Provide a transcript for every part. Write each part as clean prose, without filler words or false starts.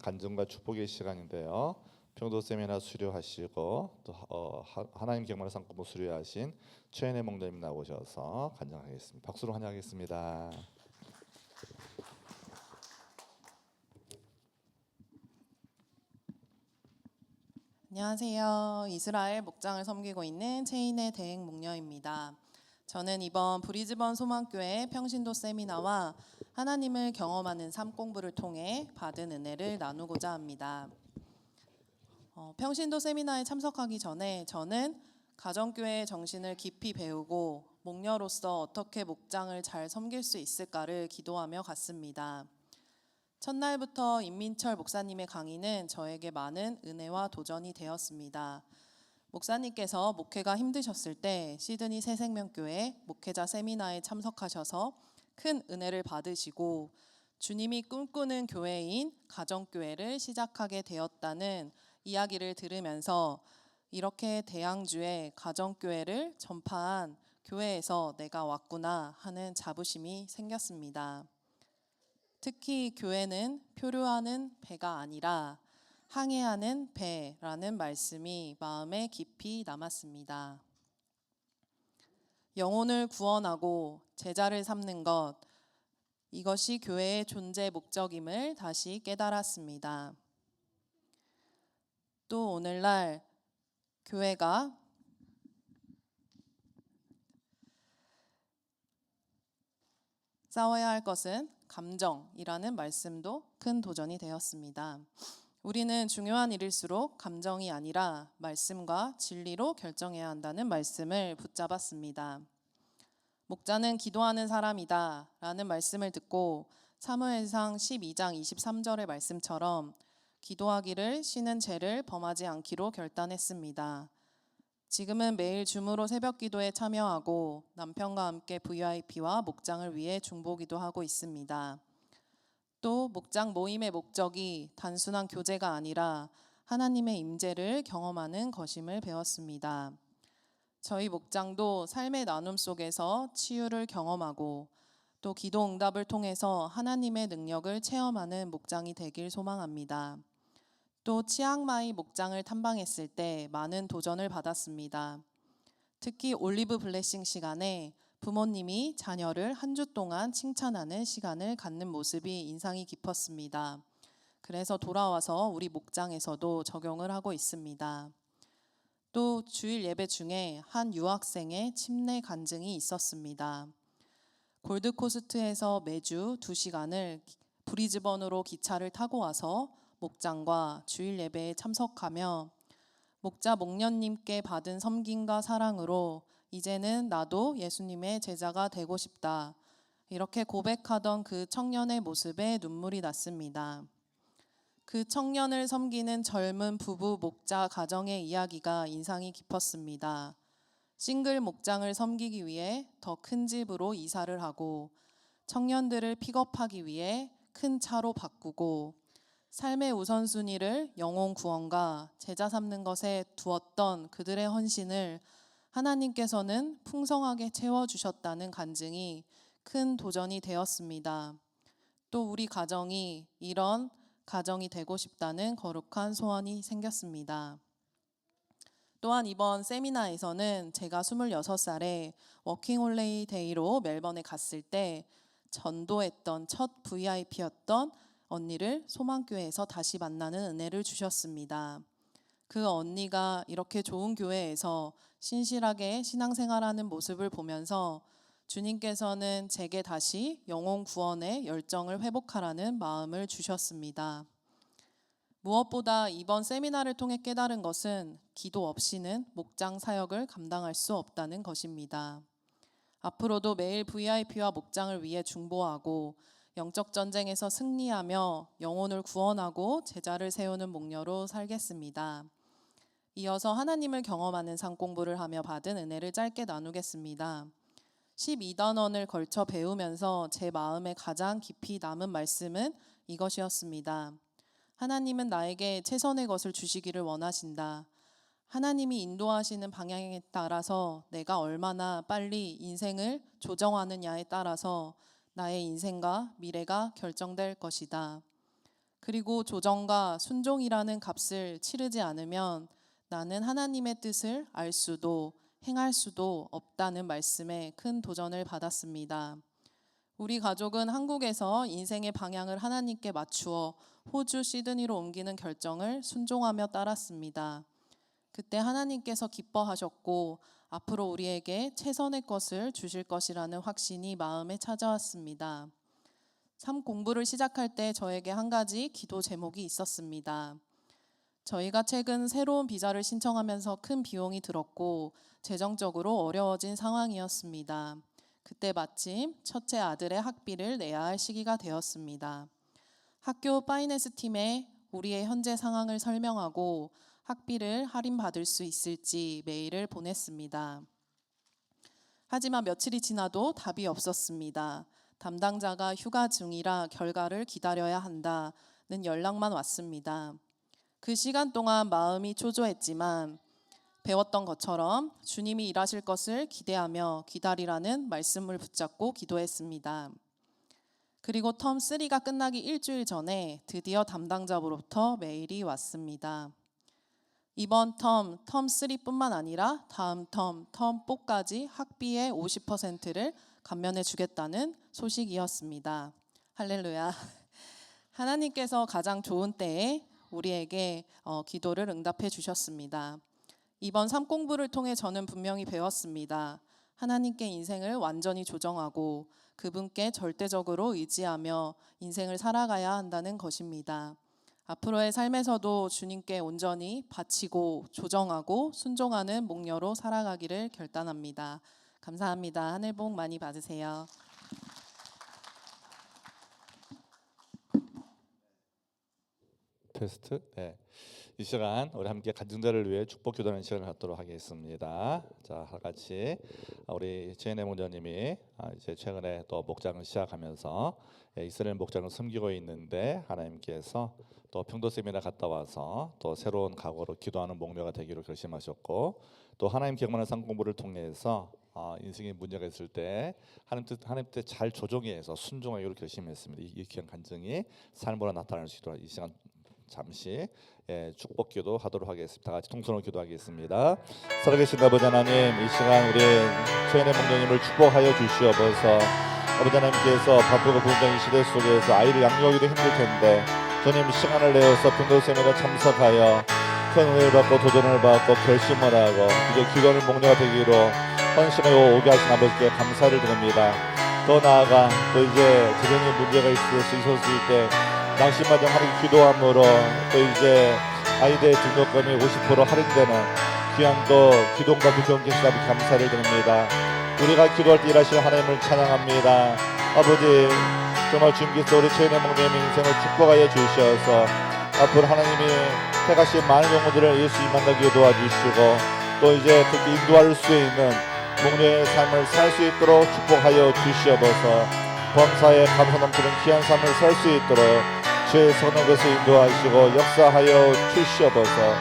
간증과 축복의 시간인데요. 평도 세미나 수료하시고 또 하나님 경만의 상고모 수료하신 최은혜 목사님 나오셔서 간증하겠습니다. 박수로 환영하겠습니다. 안녕하세요. 이스라엘 목장을 섬기고 있는 최인혜 대행 목녀입니다. 저는 이번 브리즈번 소망교회 평신도 세미나와 하나님을 경험하는 삶 공부를 통해 받은 은혜를 나누고자 합니다. 평신도 세미나에 참석하기 전에 저는 가정교회의 정신을 깊이 배우고 목녀로서 어떻게 목장을 잘 섬길 수 있을까를 기도하며 갔습니다. 첫날부터 임민철 목사님의 강의는 저에게 많은 은혜와 도전이 되었습니다. 목사님께서 목회가 힘드셨을 때 시드니 새생명교회 목회자 세미나에 참석하셔서 큰 은혜를 받으시고 주님이 꿈꾸는 교회인 가정교회를 시작하게 되었다는 이야기를 들으면서 이렇게 대양주의 가정교회를 전파한 교회에서 내가 왔구나 하는 자부심이 생겼습니다. 특히 교회는 표류하는 배가 아니라 항해하는 배라는 말씀이 마음에 깊이 남았습니다. 영혼을 구원하고 제자를 삼는 것, 이것이 교회의 존재 목적임을 다시 깨달았습니다. 또 오늘날 교회가 싸워야 할 것은 감정이라는 말씀도 큰 도전이 되었습니다. 우리는 중요한 일일수록 감정이 아니라 말씀과 진리로 결정해야 한다는 말씀을 붙잡았습니다. 목자는 기도하는 사람이다 라는 말씀을 듣고 사무엘상 12장 23절의 말씀처럼 기도하기를 쉬는 죄를 범하지 않기로 결단했습니다. 지금은 매일 줌으로 새벽 기도에 참여하고 남편과 함께 VIP와 목장을 위해 중보기도 하고 있습니다. 또 목장 모임의 목적이 단순한 교제가 아니라 하나님의 임재를 경험하는 것임을 배웠습니다. 저희 목장도 삶의 나눔 속에서 치유를 경험하고 또 기도 응답을 통해서 하나님의 능력을 체험하는 목장이 되길 소망합니다. 또 치앙마이 목장을 탐방했을 때 많은 도전을 받았습니다. 특히 올리브 블레싱 시간에 부모님이 자녀를 한 주 동안 칭찬하는 시간을 갖는 모습이 인상이 깊었습니다. 그래서 돌아와서 우리 목장에서도 적용을 하고 있습니다. 또 주일 예배 중에 한 유학생의 침례 간증이 있었습니다. 골드코스트에서 매주 2시간을 브리즈번으로 기차를 타고 와서 목장과 주일 예배에 참석하며 목자 목련님께 받은 섬김과 사랑으로 이제는 나도 예수님의 제자가 되고 싶다. 이렇게 고백하던 그 청년의 모습에 눈물이 났습니다. 그 청년을 섬기는 젊은 부부 목자 가정의 이야기가 인상이 깊었습니다. 싱글 목장을 섬기기 위해 더 큰 집으로 이사를 하고 청년들을 픽업하기 위해 큰 차로 바꾸고 삶의 우선순위를 영혼 구원과 제자 삼는 것에 두었던 그들의 헌신을 하나님께서는 풍성하게 채워주셨다는 간증이 큰 도전이 되었습니다. 또 우리 가정이 이런 가정이 되고 싶다는 거룩한 소원이 생겼습니다. 또한 이번 세미나에서는 제가 26살에 워킹홀리데이 데이로 멜번에 갔을 때 전도했던 첫 VIP였던 언니를 소망교회에서 다시 만나는 은혜를 주셨습니다. 그 언니가 이렇게 좋은 교회에서 신실하게 신앙생활하는 모습을 보면서 주님께서는 제게 다시 영혼 구원의 열정을 회복하라는 마음을 주셨습니다. 무엇보다 이번 세미나를 통해 깨달은 것은 기도 없이는 목장 사역을 감당할 수 없다는 것입니다. 앞으로도 매일 VIP와 목장을 위해 중보하고 영적 전쟁에서 승리하며 영혼을 구원하고 제자를 세우는 목녀로 살겠습니다. 이어서 하나님을 경험하는 삶 공부를 하며 받은 은혜를 짧게 나누겠습니다. 12단원을 걸쳐 배우면서 제 마음에 가장 깊이 남은 말씀은 이것이었습니다. 하나님은 나에게 최선의 것을 주시기를 원하신다. 하나님이 인도하시는 방향에 따라서 내가 얼마나 빨리 인생을 조정하느냐에 따라서 나의 인생과 미래가 결정될 것이다. 그리고 조정과 순종이라는 값을 치르지 않으면 나는 하나님의 뜻을 알 수도 행할 수도 없다는 말씀에 큰 도전을 받았습니다. 우리 가족은 한국에서 인생의 방향을 하나님께 맞추어 호주 시드니로 옮기는 결정을 순종하며 따랐습니다. 그때 하나님께서 기뻐하셨고 앞으로 우리에게 최선의 것을 주실 것이라는 확신이 마음에 찾아왔습니다. 삶 공부를 시작할 때 저에게 한 가지 기도 제목이 있었습니다. 저희가 최근 새로운 비자를 신청하면서 큰 비용이 들었고 재정적으로 어려워진 상황이었습니다. 그때 마침 첫째 아들의 학비를 내야 할 시기가 되었습니다. 학교 파이낸스 팀에 우리의 현재 상황을 설명하고 학비를 할인받을 수 있을지 메일을 보냈습니다. 하지만 며칠이 지나도 답이 없었습니다. 담당자가 휴가 중이라 결과를 기다려야 한다는 연락만 왔습니다. 그 시간 동안 마음이 초조했지만 배웠던 것처럼 주님이 일하실 것을 기대하며 기다리라는 말씀을 붙잡고 기도했습니다. 그리고 텀 3가 끝나기 일주일 전에 드디어 담당자로부터 메일이 왔습니다. 이번 텀 3뿐만 아니라 다음 텀 4까지 학비의 50%를 감면해 주겠다는 소식이었습니다. 할렐루야. 하나님께서 가장 좋은 때에 우리에게 기도를 응답해 주셨습니다. 이번 삶 공부를 통해 저는 분명히 배웠습니다. 하나님께 인생을 완전히 조정하고 그분께 절대적으로 의지하며 인생을 살아가야 한다는 것입니다. 앞으로의 삶에서도 주님께 온전히 바치고 조정하고 순종하는 목녀로 살아가기를 결단합니다. 감사합니다. 하늘 복 많이 받으세요. 테스트. 네. 이 시간 우리 함께 간증자를 위해 축복 기도하는 시간을 갖도록 하겠습니다. 자, 같이 우리 최은혜 목자님이 이제 최근에 또 목장을 시작하면서 이스라엘 목장을 섬기고 있는데 하나님께서 또 평도 세미나 갔다 와서 또 새로운 각오로 기도하는 목녀가 되기로 결심하셨고 또 하나님 경험하는 삶 공부를 통해서 인생에 문제가 있을 때 하나님 뜻 잘 조정해서 순종하기로 결심했습니다. 이 귀한 간증이 삶으로 나타날 수 있도록 이 시간 잠시 축복 기도 하도록 하겠습니다. 다 같이 통성으로 기도하겠습니다. 살아계신 아버지 하나님, 이 시간 우리 최은혜 목녀님을 축복하여 주시옵소서. 아버지 하나님께서 바쁘고 분주한 이 시대 속에서 아이를 양육하기도 힘들 텐데 주님 시간을 내어서 평도 세미나 참석하여 큰 은혜를 받고 도전을 받고 결심을 하고 이제 기도하는 목녀가 되기로 헌신하여 오게 하신 아버지께 감사를 드립니다. 더 나아가 또 이제 재정의 문제가 있었을 때 낭심마저 하는 기도함으로 또 이제 아이들 등록금이 50% 할인되는 귀한 또 기도과 부정 계신 아버지 감사를 드립니다. 우리가 기도할 때 일하시는 하나님을 찬양합니다. 아버지 정말 주님께서 우리 최은혜 목녀의 인생을 축복하여 주셔서 앞으로 하나님이 택하신 많은 영혼들을 예수 만나게 도와주시고 또 이제 그렇게 인도할 수 있는 목녀의 삶을 살 수 있도록 축복하여 주시옵소서. 범사에 감사 넘치는 귀한 삶을 살 수 있도록 주의 선한 것을 인도하시고 역사하여 주시옵소서.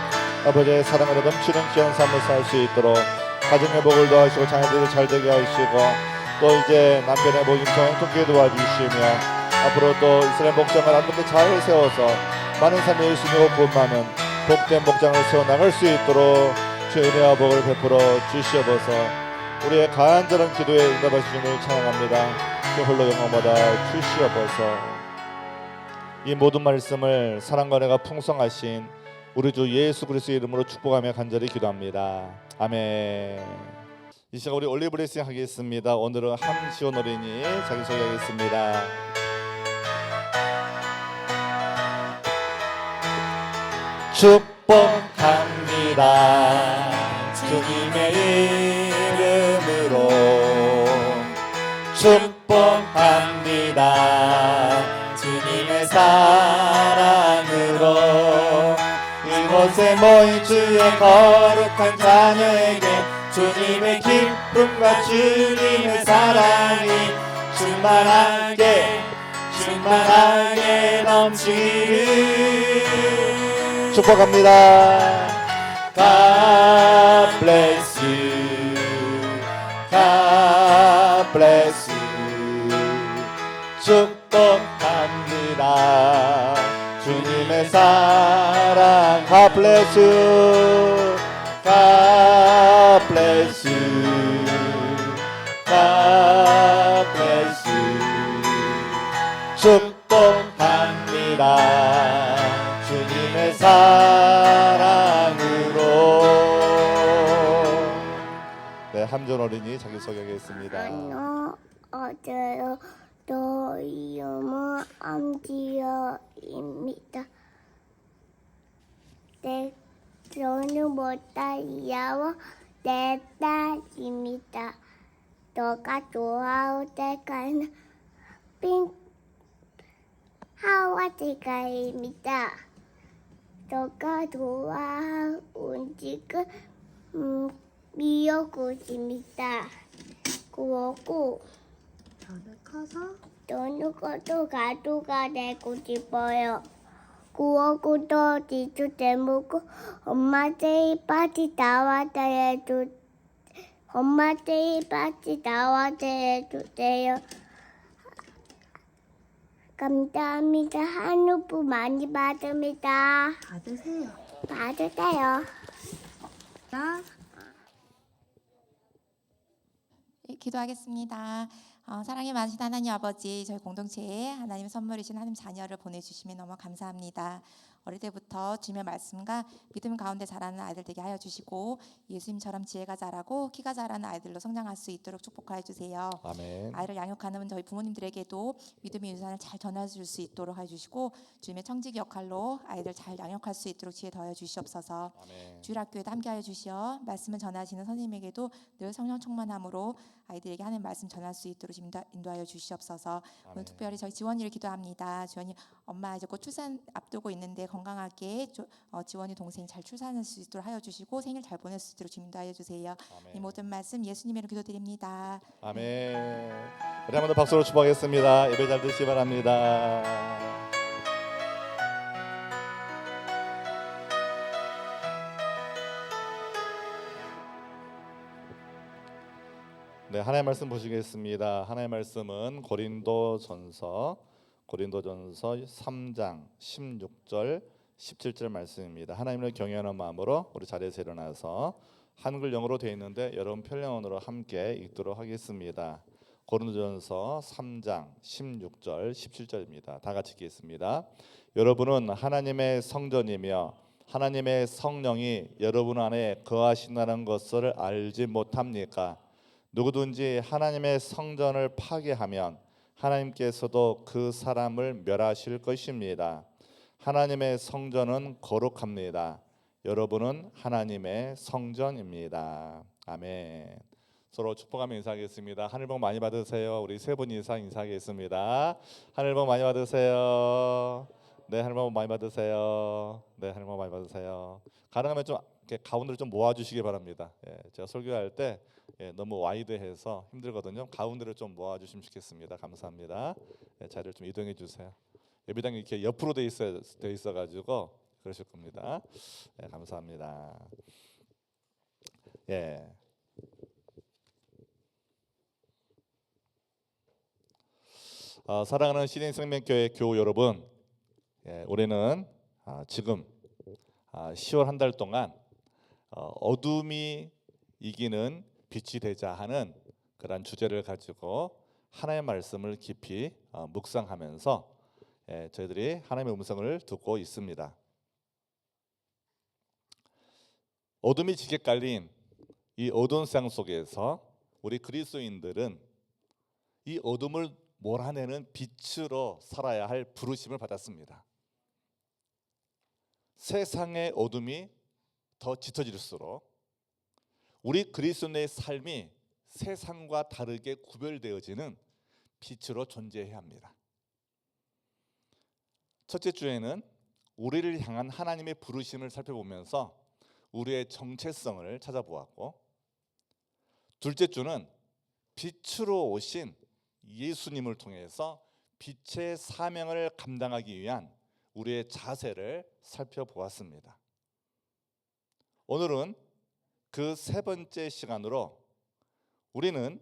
아버지의 사랑으로 넘치는 귀한 삶을 살 수 있도록 가정의 복을 도와주시고 자녀들을 잘 되게 하시고 또 이제 남편의 복임성 행복하게 도와주시며 앞으로 또 이스라엘 목장을 한 번 더 잘 세워서 많은 삶의 예수님을 구원하는 복된 목장을 세워나갈 수 있도록 주의 은혜와 복을 베풀어 주시옵소서. 우리의 간절한 기도에 응답하시심을 찬양합니다. 그 홀로 영광받아 주시옵소서. 이 모든 말씀을 사랑과 은혜가 풍성하신 우리 주 예수 그리스도의 이름으로 축복하며 간절히 기도합니다. 아멘. 이 시간 우리 올리브 레싱 하겠습니다. 오늘은 함지원 어린이 자기소개하겠습니다. 축복합니다. 주님의 이름으로 축복합니다. 주님의 사랑으로 이곳에 모인 주의 거룩한 자녀에게 주님의 기쁨과 주님의 사랑이 충만하게 넘치기를 축복합니다. God bless you. God bless you. 축복합니다. 사랑. God bless you. God bless you. God bless you. 축복합니다. 주님의 사랑으로. 네, 함전 어린이 자기 소개하겠습니다. 너 어제요. 저 이름은 엄지여입니다. 저는 못다이야와 내 딸입니다. 너가 좋아할 때가는 하와지가입니다. 너가 좋아할 음식은 미역국입니다. 그러고 저는 커서 가수가 되고 싶어요. 그러고 또 지수 제목고 엄마 제일 빨리 나와서 엄마 제일 빨리 나와서 해주세요. 감사합니다. 하늘 복 많이 받습니다. 받으세요. 받으세요. 자, 기도하겠습니다. 사랑이 많으신 하나님 아버지, 저희 공동체에 하나님 선물이신 하나님 자녀를 보내주시면 너무 감사합니다. 어릴 때부터 주님의 말씀과 믿음 가운데 자라는 아이들 되게 하여 주시고 예수님처럼 지혜가 자라고 키가 자라는 아이들로 성장할 수 있도록 축복하여 주세요. 아멘. 아이를 양육하는 저희 부모님들에게도 믿음의 유산을 잘 전해줄 수 있도록 하여 주시고 주님의 청지기 역할로 아이들 잘 양육할 수 있도록 지혜 더하여 주시옵소서. 아멘. 주일학교에도 함께하여 주시어 말씀을 전하시는 선생님에게도 늘 성령 충만함으로 아이들에게 하는 말씀 전할 수 있도록 인도하여 주시옵소서. 오늘 특별히 저희 지원이를 기도합니다. 지원이 엄마 이제 곧 출산 앞두고 있는데 건강하게 지원이 동생이 잘 출산할 수 있도록 하여 주시고 생일 잘 보낼 수 있도록 주님 인도하여 주세요. 이 모든 말씀 예수님의 이름으로 기도드립니다. 아멘. 우리 한번 더 박수로 축복하겠습니다. 예배 잘 드시기 바랍니다. 네, 하나님의 말씀 보시겠습니다. 하나님의 말씀은 고린도전서 3장 16절 17절 말씀입니다. 하나님을 경외하는 마음으로 우리 자리에서 일어나서 한글 영어로 되어 있는데 여러분 편령언어로 함께 읽도록 하겠습니다. 고린도전서 3장 16절 17절입니다. 다 같이 읽겠습니다. 여러분은 하나님의 성전이며 하나님의 성령이 여러분 안에 거하신다는 것을 알지 못합니까? 누구든지 하나님의 성전을 파괴하면 하나님께서도 그 사람을 멸하실 것입니다. 하나님의 성전은 거룩합니다. 여러분은 하나님의 성전입니다. 아멘. 서로 축복하며 인사하겠습니다. 하늘 복 많이 받으세요. 우리 세 분 이상 인사하겠습니다. 하늘 복 많이 받으세요. 네, 하늘 복 많이 받으세요. 네, 하늘 복 많이 받으세요. 가능하면 좀 이렇게 가운데를 좀 모아주시기 바랍니다. 제가 설교할 때 너무 와이드해서 힘들거든요. 가운데를 좀 모아주시면 좋겠습니다. 감사합니다. 자리를 좀 이동해 주세요. 예배당이 이렇게 옆으로 돼 있어가지고 그러실 겁니다. 감사합니다. 사랑하는 시대생명교회 교우 여러분, 올해는 지금 10월 한 달 동안 어둠이 이기는 빛이 되자 하는 그런 주제를 가지고 하나님의 말씀을 깊이 묵상하면서 저희들이 하나님의 음성을 듣고 있습니다. 어둠이 지게 깔린 이 어두운 세상 속에서 우리 그리스도인들은 이 어둠을 몰아내는 빛으로 살아야 할 부르심을 받았습니다. 세상의 어둠이 더 짙어질수록 우리 그리스도인의 삶이 세상과 다르게 구별되어지는 빛으로 존재해야 합니다. 첫째 주에는 우리를 향한 하나님의 부르심을 살펴보면서 우리의 정체성을 찾아보았고, 둘째 주는 빛으로 오신 예수님을 통해서 빛의 사명을 감당하기 위한 우리의 자세를 살펴보았습니다. 오늘은 그 세 번째 시간으로 우리는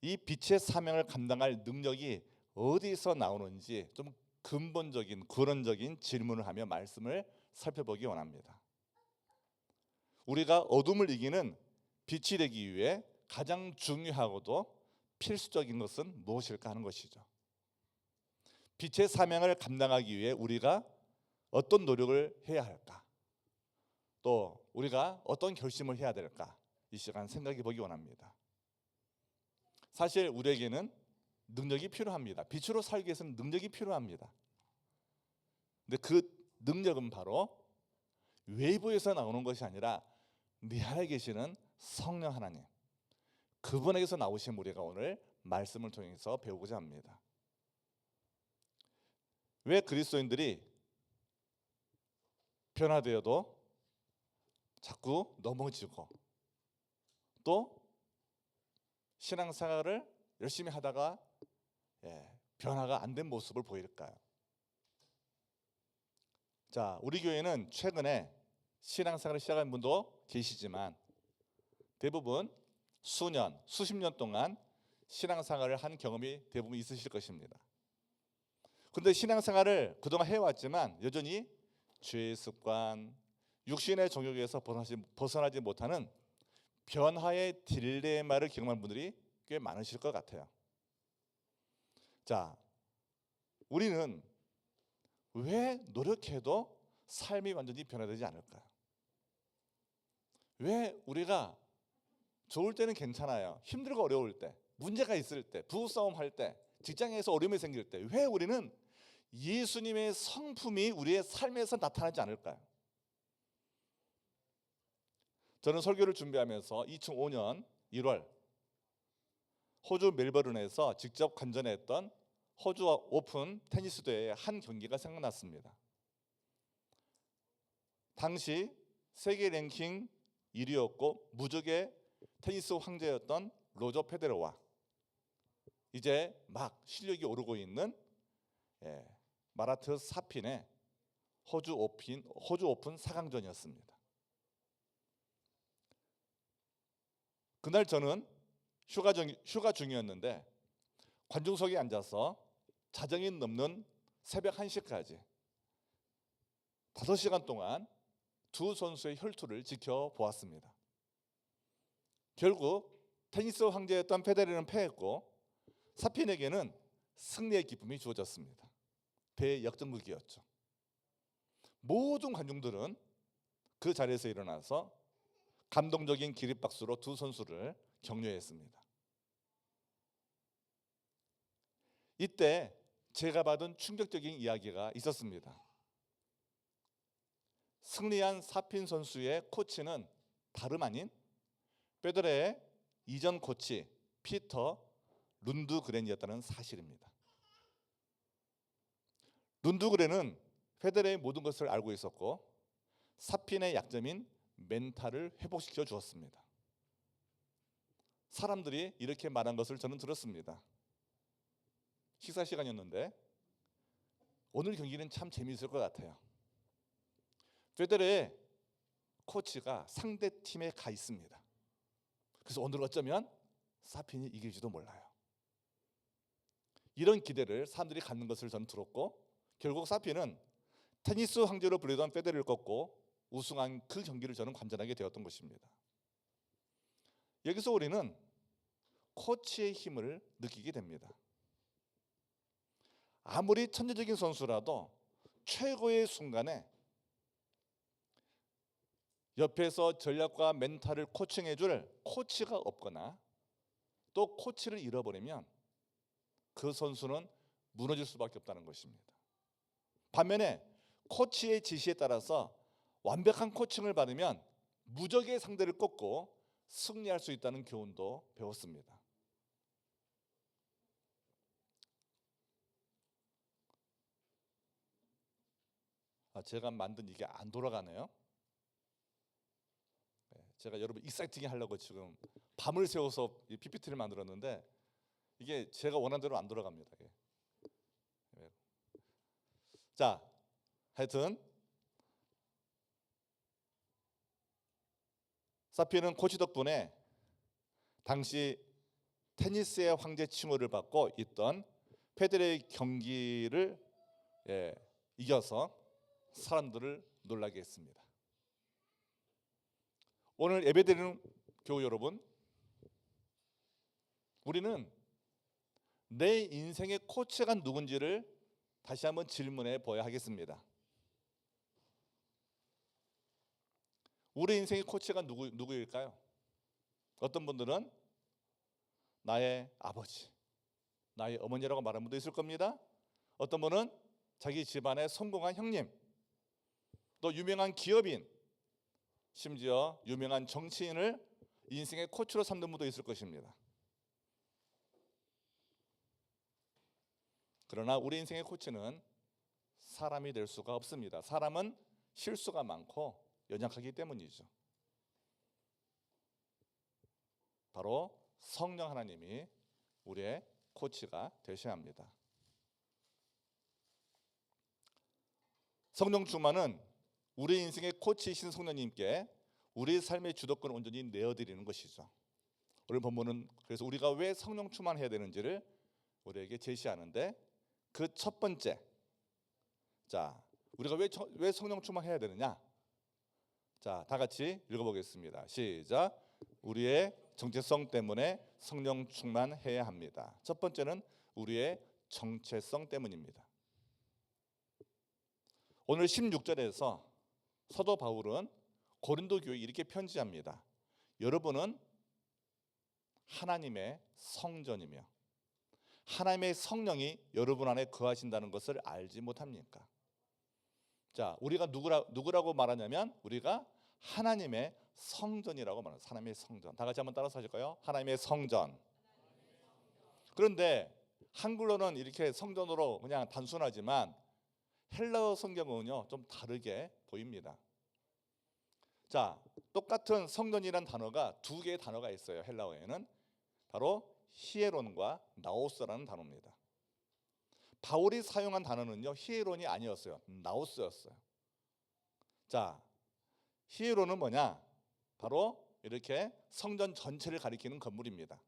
이 빛의 사명을 감당할 능력이 어디서 나오는지 좀 근본적인 근원적인 질문을 하며 말씀을 살펴보기 원합니다. 우리가 어둠을 이기는 빛이 되기 위해 가장 중요하고도 필수적인 것은 무엇일까 하는 것이죠. 빛의 사명을 감당하기 위해 우리가 어떤 노력을 해야 할까? 또 우리가 어떤 결심을 해야 될까? 이 시간 생각해 보기 원합니다. 사실 우리에게는 능력이 필요합니다. 빛으로 살기 위해서는 능력이 필요합니다. 근데 그 능력은 바로 외부에서 나오는 것이 아니라 내 안에 계시는 성령 하나님, 그분에게서 나오신 우리가 오늘 말씀을 통해서 배우고자 합니다. 왜 그리스도인들이 변화되어도 자꾸 넘어지고 또 신앙생활을 열심히 하다가 변화가 안 된 모습을 보일까요? 자, 우리 교회는 최근에 신앙생활을 시작한 분도 계시지만 대부분 수년, 수십 년 동안 신앙생활을 한 경험이 대부분 있으실 것입니다. 그런데 신앙생활을 그동안 해왔지만 여전히 죄의 습관, 육신의 정욕에서 벗어나지 못하는 변화의 딜레마를 경험한 분들이 꽤 많으실 것 같아요. 자, 우리는 왜 노력해도 삶이 완전히 변화되지 않을까요? 왜 우리가 좋을 때는 괜찮아요. 힘들고 어려울 때, 문제가 있을 때, 부부싸움 할 때, 직장에서 어려움이 생길 때 왜 우리는 예수님의 성품이 우리의 삶에서 나타나지 않을까요? 저는 설교를 준비하면서 2005년 1월 호주 멜버른에서 직접 관전했던 호주 오픈 테니스 대회의 한 경기가 생각났습니다. 당시 세계 랭킹 1위였고 무적의 테니스 황제였던 로저 페데러와 이제 막 실력이 오르고 있는 마라트 사핀의 호주 오픈 4강전이었습니다. 그날 저는 휴가 중이었는데 관중석에 앉아서 자정이 넘는 새벽 1시까지 5시간 동안 두 선수의 혈투를 지켜보았습니다. 결국 테니스 황제였던 페데러는 패했고 사핀에게는 승리의 기쁨이 주어졌습니다. 대역전극이었죠. 모든 관중들은 그 자리에서 일어나서 감동적인 기립박수로 두 선수를 격려했습니다. 이때 제가 받은 충격적인 이야기가 있었습니다. 승리한 사핀 선수의 코치는 다름 아닌 페데러의 이전 코치 피터 룬드그렌이었다는 사실입니다. 룬드그렌은 페데러의 모든 것을 알고 있었고 사핀의 약점인 멘탈을 회복시켜 주었습니다. 사람들이 이렇게 말한 것을 저는 들었습니다. 식사 시간이었는데 오늘 경기는 참 재미있을 것 같아요. 페데러의 코치가 상대 팀에 가 있습니다. 그래서 오늘 어쩌면 사핀이 이길지도 몰라요. 이런 기대를 사람들이 갖는 것을 저는 들었고 결국 사핀은 테니스 황제로 불리던 페데러를 꺾고 우승한 그 경기를 저는 관전하게 되었던 것입니다. 여기서 우리는 코치의 힘을 느끼게 됩니다. 아무리 천재적인 선수라도 최고의 순간에 옆에서 전략과 멘탈을 코칭해줄 코치가 없거나 또 코치를 잃어버리면 그 선수는 무너질 수밖에 없다는 것입니다. 반면에 코치의 지시에 따라서 완벽한 코칭을 받으면 무적의 상대를 꺾고 승리할 수 있다는 교훈도 배웠습니다. 제가 만든 이게 안 돌아가네요. 제가 여러분 익사이팅하게 하려고 지금 밤을 새워서 이 PPT를 만들었는데 이게 제가 원하는 대로 안 돌아갑니다. 자, 하여튼 사피는 코치 덕분에 당시 테니스의 황제 칭호를 받고 있던 페데러의 경기를 이겨서 사람들을 놀라게 했습니다. 오늘 예배드리는 교우 여러분, 우리는 내 인생의 코치가 누군지를 다시 한번 질문해 보아야 하겠습니다. 우리 인생의 코치가 누구일까요? 어떤 분들은 나의 아버지, 나의 어머니라고 말하는 분도 있을 겁니다. 어떤 분은 자기 집안의 성공한 형님, 또 유명한 기업인, 심지어 유명한 정치인을 인생의 코치로 삼는 분도 있을 것입니다. 그러나 우리 인생의 코치는 사람이 될 수가 없습니다. 사람은 실수가 많고 연약하기 때문이죠. 바로 성령 하나님이 우리의 코치가 되셔야 합니다. 성령 충만은 우리 인생의 코치이신 성령님께 우리 삶의 주도권을 온전히 내어드리는 것이죠. 오늘 본문은 그래서 우리가 왜 성령 충만해야 되는지를 우리에게 제시하는데, 그 첫 번째, 자, 우리가 왜 성령 충만해야 되느냐? 자, 다 같이 읽어보겠습니다. 시작. 우리의 정체성 때문에 성령 충만해야 합니다. 첫 번째는 우리의 정체성 때문입니다. 오늘 16절에서 사도 바울은 고린도 교회에 이렇게 편지합니다. 여러분은 하나님의 성전이며 하나님의 성령이 여러분 안에 거하신다는 것을 알지 못합니까? 자, 우리가 누구라고 말하냐면 우리가 하나님의 성전이라고 말합니다. 하나님의 성전. 다 같이 한번 따라서 하실까요? 하나님의 성전. 그런데 한글로는 이렇게 성전으로 그냥 단순하지만 헬라어 성경은요 좀 다르게 보입니다. 자, 똑같은 성전이란 단어가 두 개의 단어가 있어요. 헬라어에는 바로 히에론과 나오스라는 단어입니다. 바울이 사용한 단어는요 히에론이 아니었어요. 나오스였어요. 자, 히에론은 뭐냐? 바로 이렇게 성전 전체를 가리키는 건물입니다.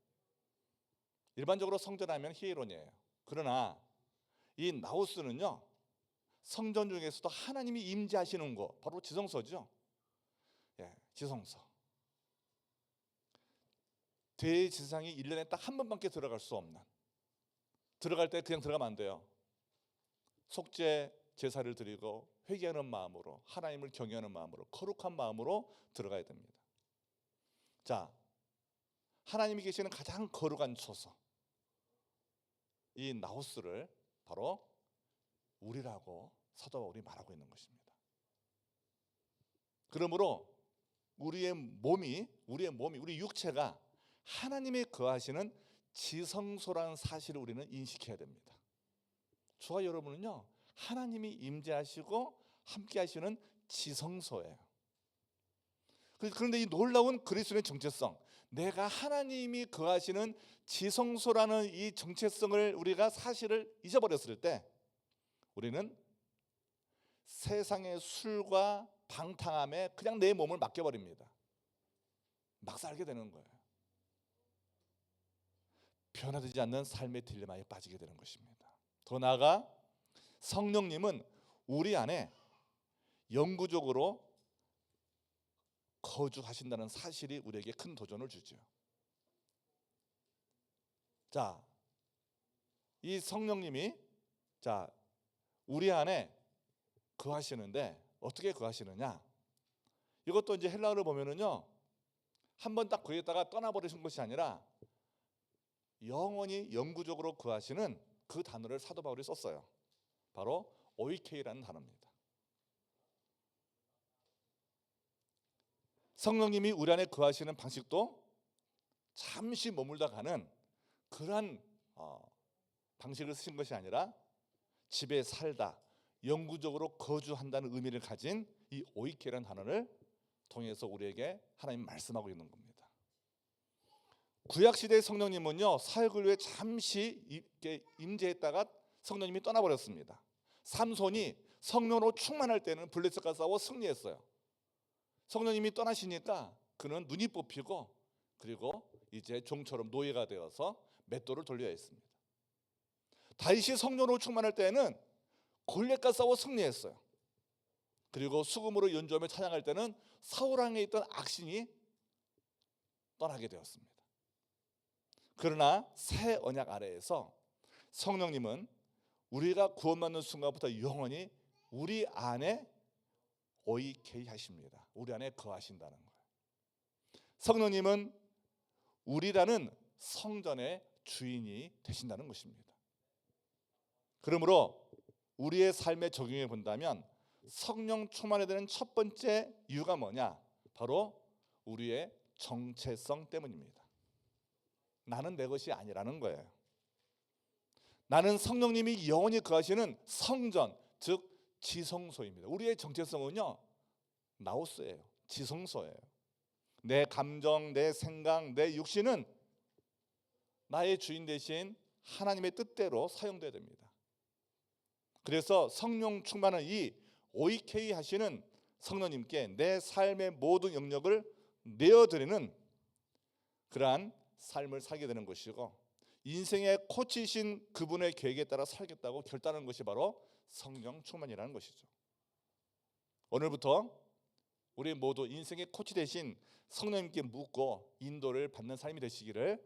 일반적으로 성전하면 히에론이에요. 그러나 이 나오스는요 성전 중에서도 하나님이 임재하시는 곳, 바로 지성소죠. 지성소. 대지상이 1년에 딱 한 번밖에 들어갈 수 없는, 들어갈 때 그냥 들어가면 안 돼요. 속죄 제사를 드리고 회개하는 마음으로, 하나님을 경외하는 마음으로, 거룩한 마음으로 들어가야 됩니다. 자, 하나님이 계시는 가장 거룩한 처소, 이 나우스를 바로 우리라고 사도 바울이 말하고 있는 것입니다. 그러므로 우리 육체가 하나님의 거하시는 지성소라는 사실을 우리는 인식해야 됩니다. 저와 여러분은요 하나님이 임재하시고 함께 하시는 지성소예요. 그런데 이 놀라운 그리스도의 정체성, 내가 하나님이 거하시는 지성소라는 이 정체성을 우리가 사실을 잊어버렸을 때 우리는 세상의 술과 방탕함에 그냥 내 몸을 맡겨버립니다. 막 살게 되는 거예요. 변화되지 않는 삶의 딜레마에 빠지게 되는 것입니다. 더 나아가 성령님은 우리 안에 영구적으로 거주하신다는 사실이 우리에게 큰 도전을 주죠. 자, 이 성령님이 우리 안에 거하시는데 어떻게 거하시느냐? 이것도 이제 헬라어를 보면은요, 한번 딱 거기에다가 떠나버리신 것이 아니라 영원히 영구적으로 거하시는 그 단어를 사도 바울이 썼어요. 바로 오이케이라는 단어입니다. 성령님이 우리 안에 거하시는 방식도 잠시 머물다 가는 그러한 방식을 쓰신 것이 아니라 집에 살다 영구적으로 거주한다는 의미를 가진 이 오이케라는 단어를 통해서 우리에게 하나님 말씀하고 있는 겁니다. 구약시대의 성령님은요 사역을 위해 잠시 이렇게 임재했다가 성령님이 떠나버렸습니다. 삼손이 성령으로 충만할 때는 블레셋과 싸워 승리했어요. 성령님이 떠나시니까 그는 눈이 뽑히고 그리고 이제 종처럼 노예가 되어서 맷돌을 돌려야 했습니다. 다윗이 성령으로 충만할 때는 골리앗과 싸워 승리했어요. 그리고 수금으로 연주하며 찬양할 때는 사울 왕에 있던 악신이 떠나게 되었습니다. 그러나 새 언약 아래에서 성령님은 우리가 구원받는 순간부터 영원히 우리 안에 오이케이 하십니다. 우리 안에 거하신다는 거예요. 성령님은 우리라는 성전의 주인이 되신다는 것입니다. 그러므로 우리의 삶에 적용해 본다면 성령 충만에 되는 첫 번째 이유가 뭐냐? 바로 우리의 정체성 때문입니다. 나는 내 것이 아니라는 거예요. 나는 성령님이 영원히 거하시는 성전, 즉 지성소입니다. 우리의 정체성은요, 나우스예요. 지성소예요. 내 감정, 내 생각, 내 육신은 나의 주인 대신 하나님의 뜻대로 사용돼야 됩니다. 그래서 성령 충만은 이 오이케이 하시는 성령님께 내 삶의 모든 영역을 내어드리는 그러한 삶을 살게 되는 것이고, 인생의 코치이신 그분의 계획에 따라 살겠다고 결단하는 것이 바로 성령 충만이라는 것이죠. 오늘부터 우리 모두 인생의 코치 대신 성령님께 묻고 인도를 받는 삶이 되시기를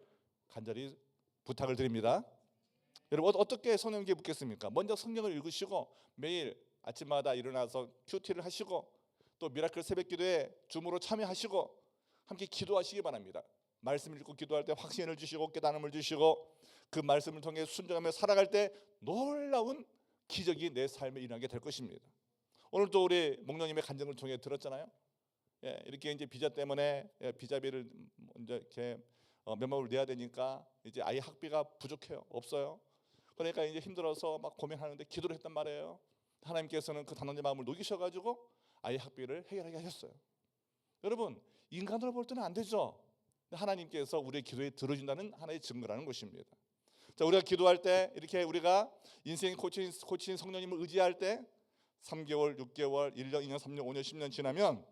간절히 부탁을 드립니다. 여러분, 어떻게 성령님께 묻겠습니까? 먼저 성경을 읽으시고 매일 아침마다 일어나서 큐티를 하시고 또 미라클 새벽기도에 줌으로 참여하시고 함께 기도하시기 바랍니다. 말씀을 읽고 기도할 때 확신을 주시고 깨달음을 주시고 그 말씀을 통해 순종하며 살아갈 때 놀라운 기적이 내 삶에 일어나게 될 것입니다. 오늘도 우리 목령님의 간증을 통해 들었잖아요. 이렇게 이제 비자 때문에 비자비를 이제 이렇게 면목을 내야 되니까 이제 아이 학비가 부족해요. 없어요. 그러니까 이제 힘들어서 막 고민하는데 기도를 했단 말이에요. 하나님께서는 그 단원의 마음을 녹이셔가지고 아이 학비를 해결하게 하셨어요. 여러분, 인간으로 볼 때는 안 되죠. 하나님께서 우리의 기도에 들어준다는 하나의 증거라는 것입니다. 자, 우리가 기도할 때 이렇게 우리가 인생 코치인 성령님을 의지할 때 3개월, 6개월, 1년, 2년, 3년, 5년, 10년 지나면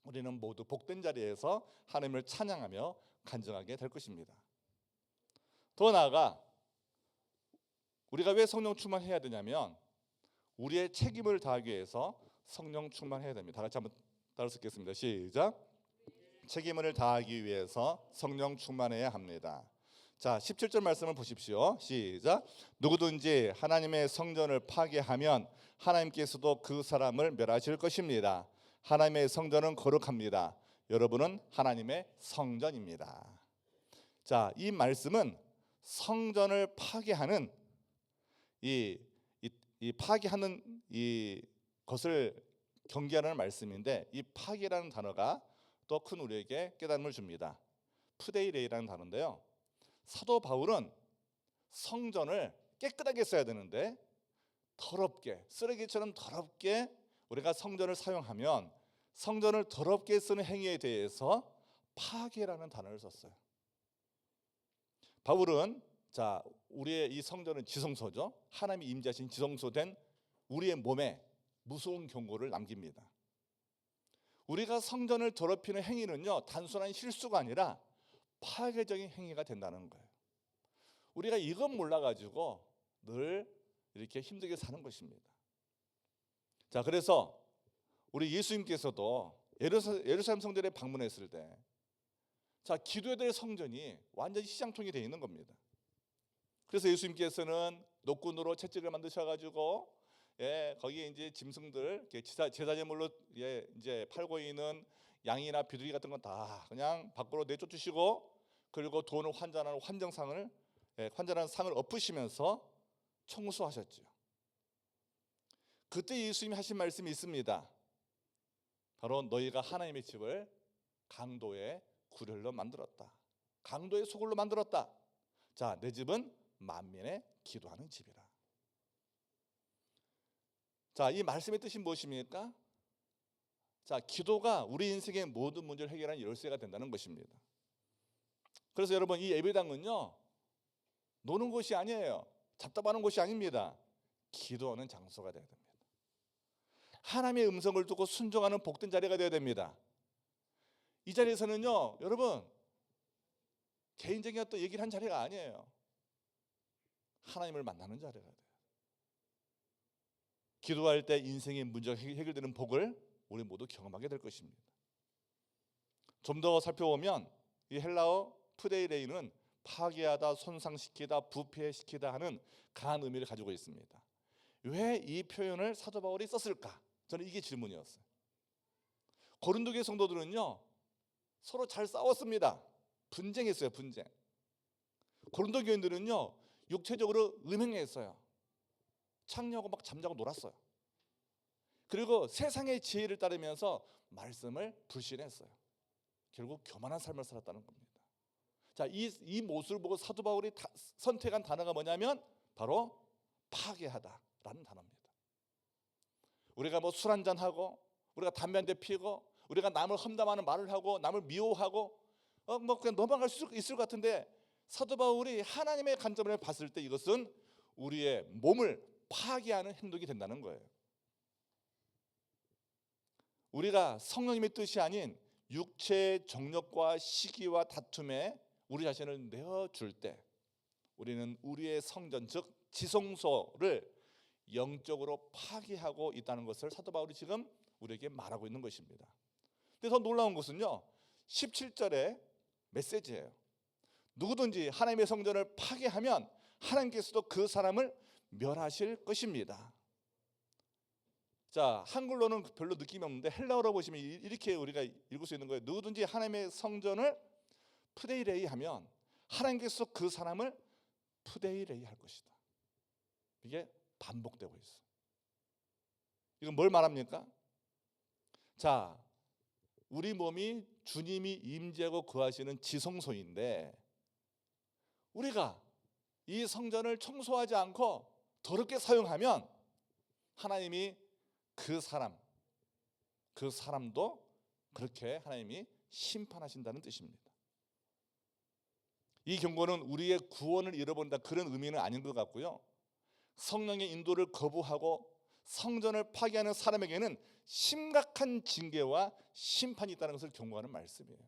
우리는 모두 복된 자리에서 하나님을 찬양하며 간증하게 될 것입니다. 더 나아가 우리가 왜 성령 충만해야 되냐면 우리의 책임을 다하기 위해서 성령 충만해야 됩니다. 다 같이 한번 따라 읽겠습니다. 시작. 책임을 다하기 위해서 성령 충만해야 합니다. 자, 17절 말씀을 보십시오. 시작. 누구든지 하나님의 성전을 파괴하면 하나님께서도 그 사람을 멸하실 것입니다. 하나님의 성전은 거룩합니다. 여러분은 하나님의 성전입니다. 자, 이 말씀은 성전을 파괴하는 이 파괴하는 이 것을 경계하는 말씀인데, 이 파괴라는 단어가 또 큰 우리에게 깨달음을 줍니다. 푸데이레이라는 단어인데요, 사도 바울은 성전을 깨끗하게 써야 되는데 더럽게, 쓰레기처럼 더럽게 우리가 성전을 사용하면 성전을 더럽게 쓰는 행위에 대해서 파괴라는 단어를 썼어요. 바울은 자, 우리의 이 성전은 지성소죠. 하나님이 임재하신 지성소된 우리의 몸에 무서운 경고를 남깁니다. 우리가 성전을 더럽히는 행위는요, 단순한 실수가 아니라 파괴적인 행위가 된다는 거예요. 우리가 이건 몰라가지고 늘 이렇게 힘들게 사는 것입니다. 자, 그래서 우리 예수님께서도 예루살렘 성전에 방문했을 때, 자, 기도해야 될 성전이 완전히 시장통이 되어 있는 겁니다. 그래서 예수님께서는 노끈으로 채찍을 만드셔가지고 거기에 이제 짐승들, 제사제물로 이제 팔고 있는 양이나 비둘기 같은 건 다 그냥 밖으로 내쫓으시고, 그리고 돈을 환전하는 환전하는 상을 엎으시면서 청소하셨죠. 그때 예수님이 하신 말씀이 있습니다. 바로 너희가 하나님의 집을 강도의 구렬로 만들었다. 강도의 소굴로 만들었다. 자, 내 집은 만민의 기도하는 집이라. 자, 이 말씀의 뜻이 무엇입니까? 자, 기도가 우리 인생의 모든 문제를 해결하는 열쇠가 된다는 것입니다. 그래서 여러분, 이 예배당은요, 노는 곳이 아니에요. 잡담하는 곳이 아닙니다. 기도하는 장소가 되어야 됩니다. 하나님의 음성을 듣고 순종하는 복된 자리가 되어야 됩니다. 이 자리에서는요, 여러분, 개인적인 어떤 얘기를 한 자리가 아니에요. 하나님을 만나는 자리가 돼요. 기도할 때 인생의 문제가 해결되는 복을 우리 모두 경험하게 될 것입니다. 좀 더 살펴보면 이 헬라어 푸데이레이는 파괴하다, 손상시키다, 부패시키다 하는 강한 의미를 가지고 있습니다. 왜 이 표현을 사도 바울이 썼을까? 저는 이게 질문이었어요. 고린도교회 성도들은요 서로 잘 싸웠습니다. 분쟁했어요. 분쟁. 고린도 교인들은요 육체적으로 음행했어요. 창녀하고 막 잠자고 놀았어요. 그리고 세상의 지혜를 따르면서 말씀을 불신했어요. 결국 교만한 삶을 살았다는 겁니다. 자, 이 모습을 보고 사도 바울이 선택한 단어가 뭐냐면 바로 파괴하다라는 단어입니다. 우리가 뭐 술 한잔 하고, 우리가 담배 한 대 피고, 우리가 남을 험담하는 말을 하고, 남을 미워하고, 뭐 그냥 넘어갈 수 있을 것 같은데, 사도 바울이 하나님의 관점을 봤을 때 이것은 우리의 몸을 파괴하는 행동이 된다는 거예요. 우리가 성령님의 뜻이 아닌 육체의 정욕과 시기와 다툼에 우리 자신을 내어줄 때 우리는 우리의 성전 즉 지성소를 영적으로 파괴하고 있다는 것을 사도 바울이 지금 우리에게 말하고 있는 것입니다. 근데 더 놀라운 것은요 17절의 메시지예요. 누구든지 하나님의 성전을 파괴하면 하나님께서도 그 사람을 멸하실 것입니다. 자, 한글로는 별로 느낌이 없는데 헬라어로 보시면 이렇게 우리가 읽을 수 있는 거예요. 누구든지 하나님의 성전을 푸데이레이 하면 하나님께서 그 사람을 푸데이레이 할 것이다. 이게 반복되고 있어. 이건 뭘 말합니까? 자, 우리 몸이 주님이 임재하고 거하시는 지성소인데 우리가 이 성전을 청소하지 않고 더럽게 사용하면 하나님이 그 사람도 그렇게 하나님이 심판하신다는 뜻입니다. 이 경고는 우리의 구원을 잃어버린다 그런 의미는 아닌 것 같고요. 성령의 인도를 거부하고 성전을 파괴하는 사람에게는 심각한 징계와 심판이 있다는 것을 경고하는 말씀이에요.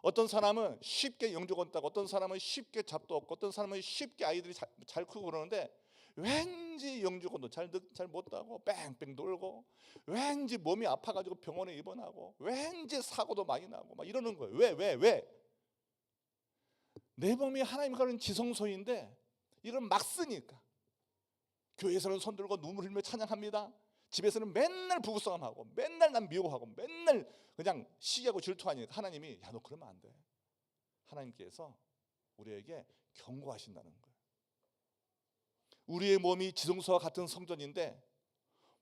어떤 사람은 쉽게 영적 얻다고, 어떤 사람은 쉽게 잡도 얻고, 어떤 사람은 쉽게 아이들이 잘 크고 그러는데 왠지 영적 얻도 잘 못 따고 뺑뺑 돌고 왠지 몸이 아파가지고 병원에 입원하고 왠지 사고도 많이 나고 막 이러는 거예요. 왜? 내 몸이 하나님과 하는 지성소인데 이걸 막 쓰니까. 교회에서는 손 들고 눈물 흘리며 찬양합니다. 집에서는 맨날 부부싸움하고 맨날 난 미워하고 맨날 그냥 시기하고 질투하니까 하나님이 야 너 그러면 안 돼. 하나님께서 우리에게 경고하신다는 거예요. 우리의 몸이 지성소와 같은 성전인데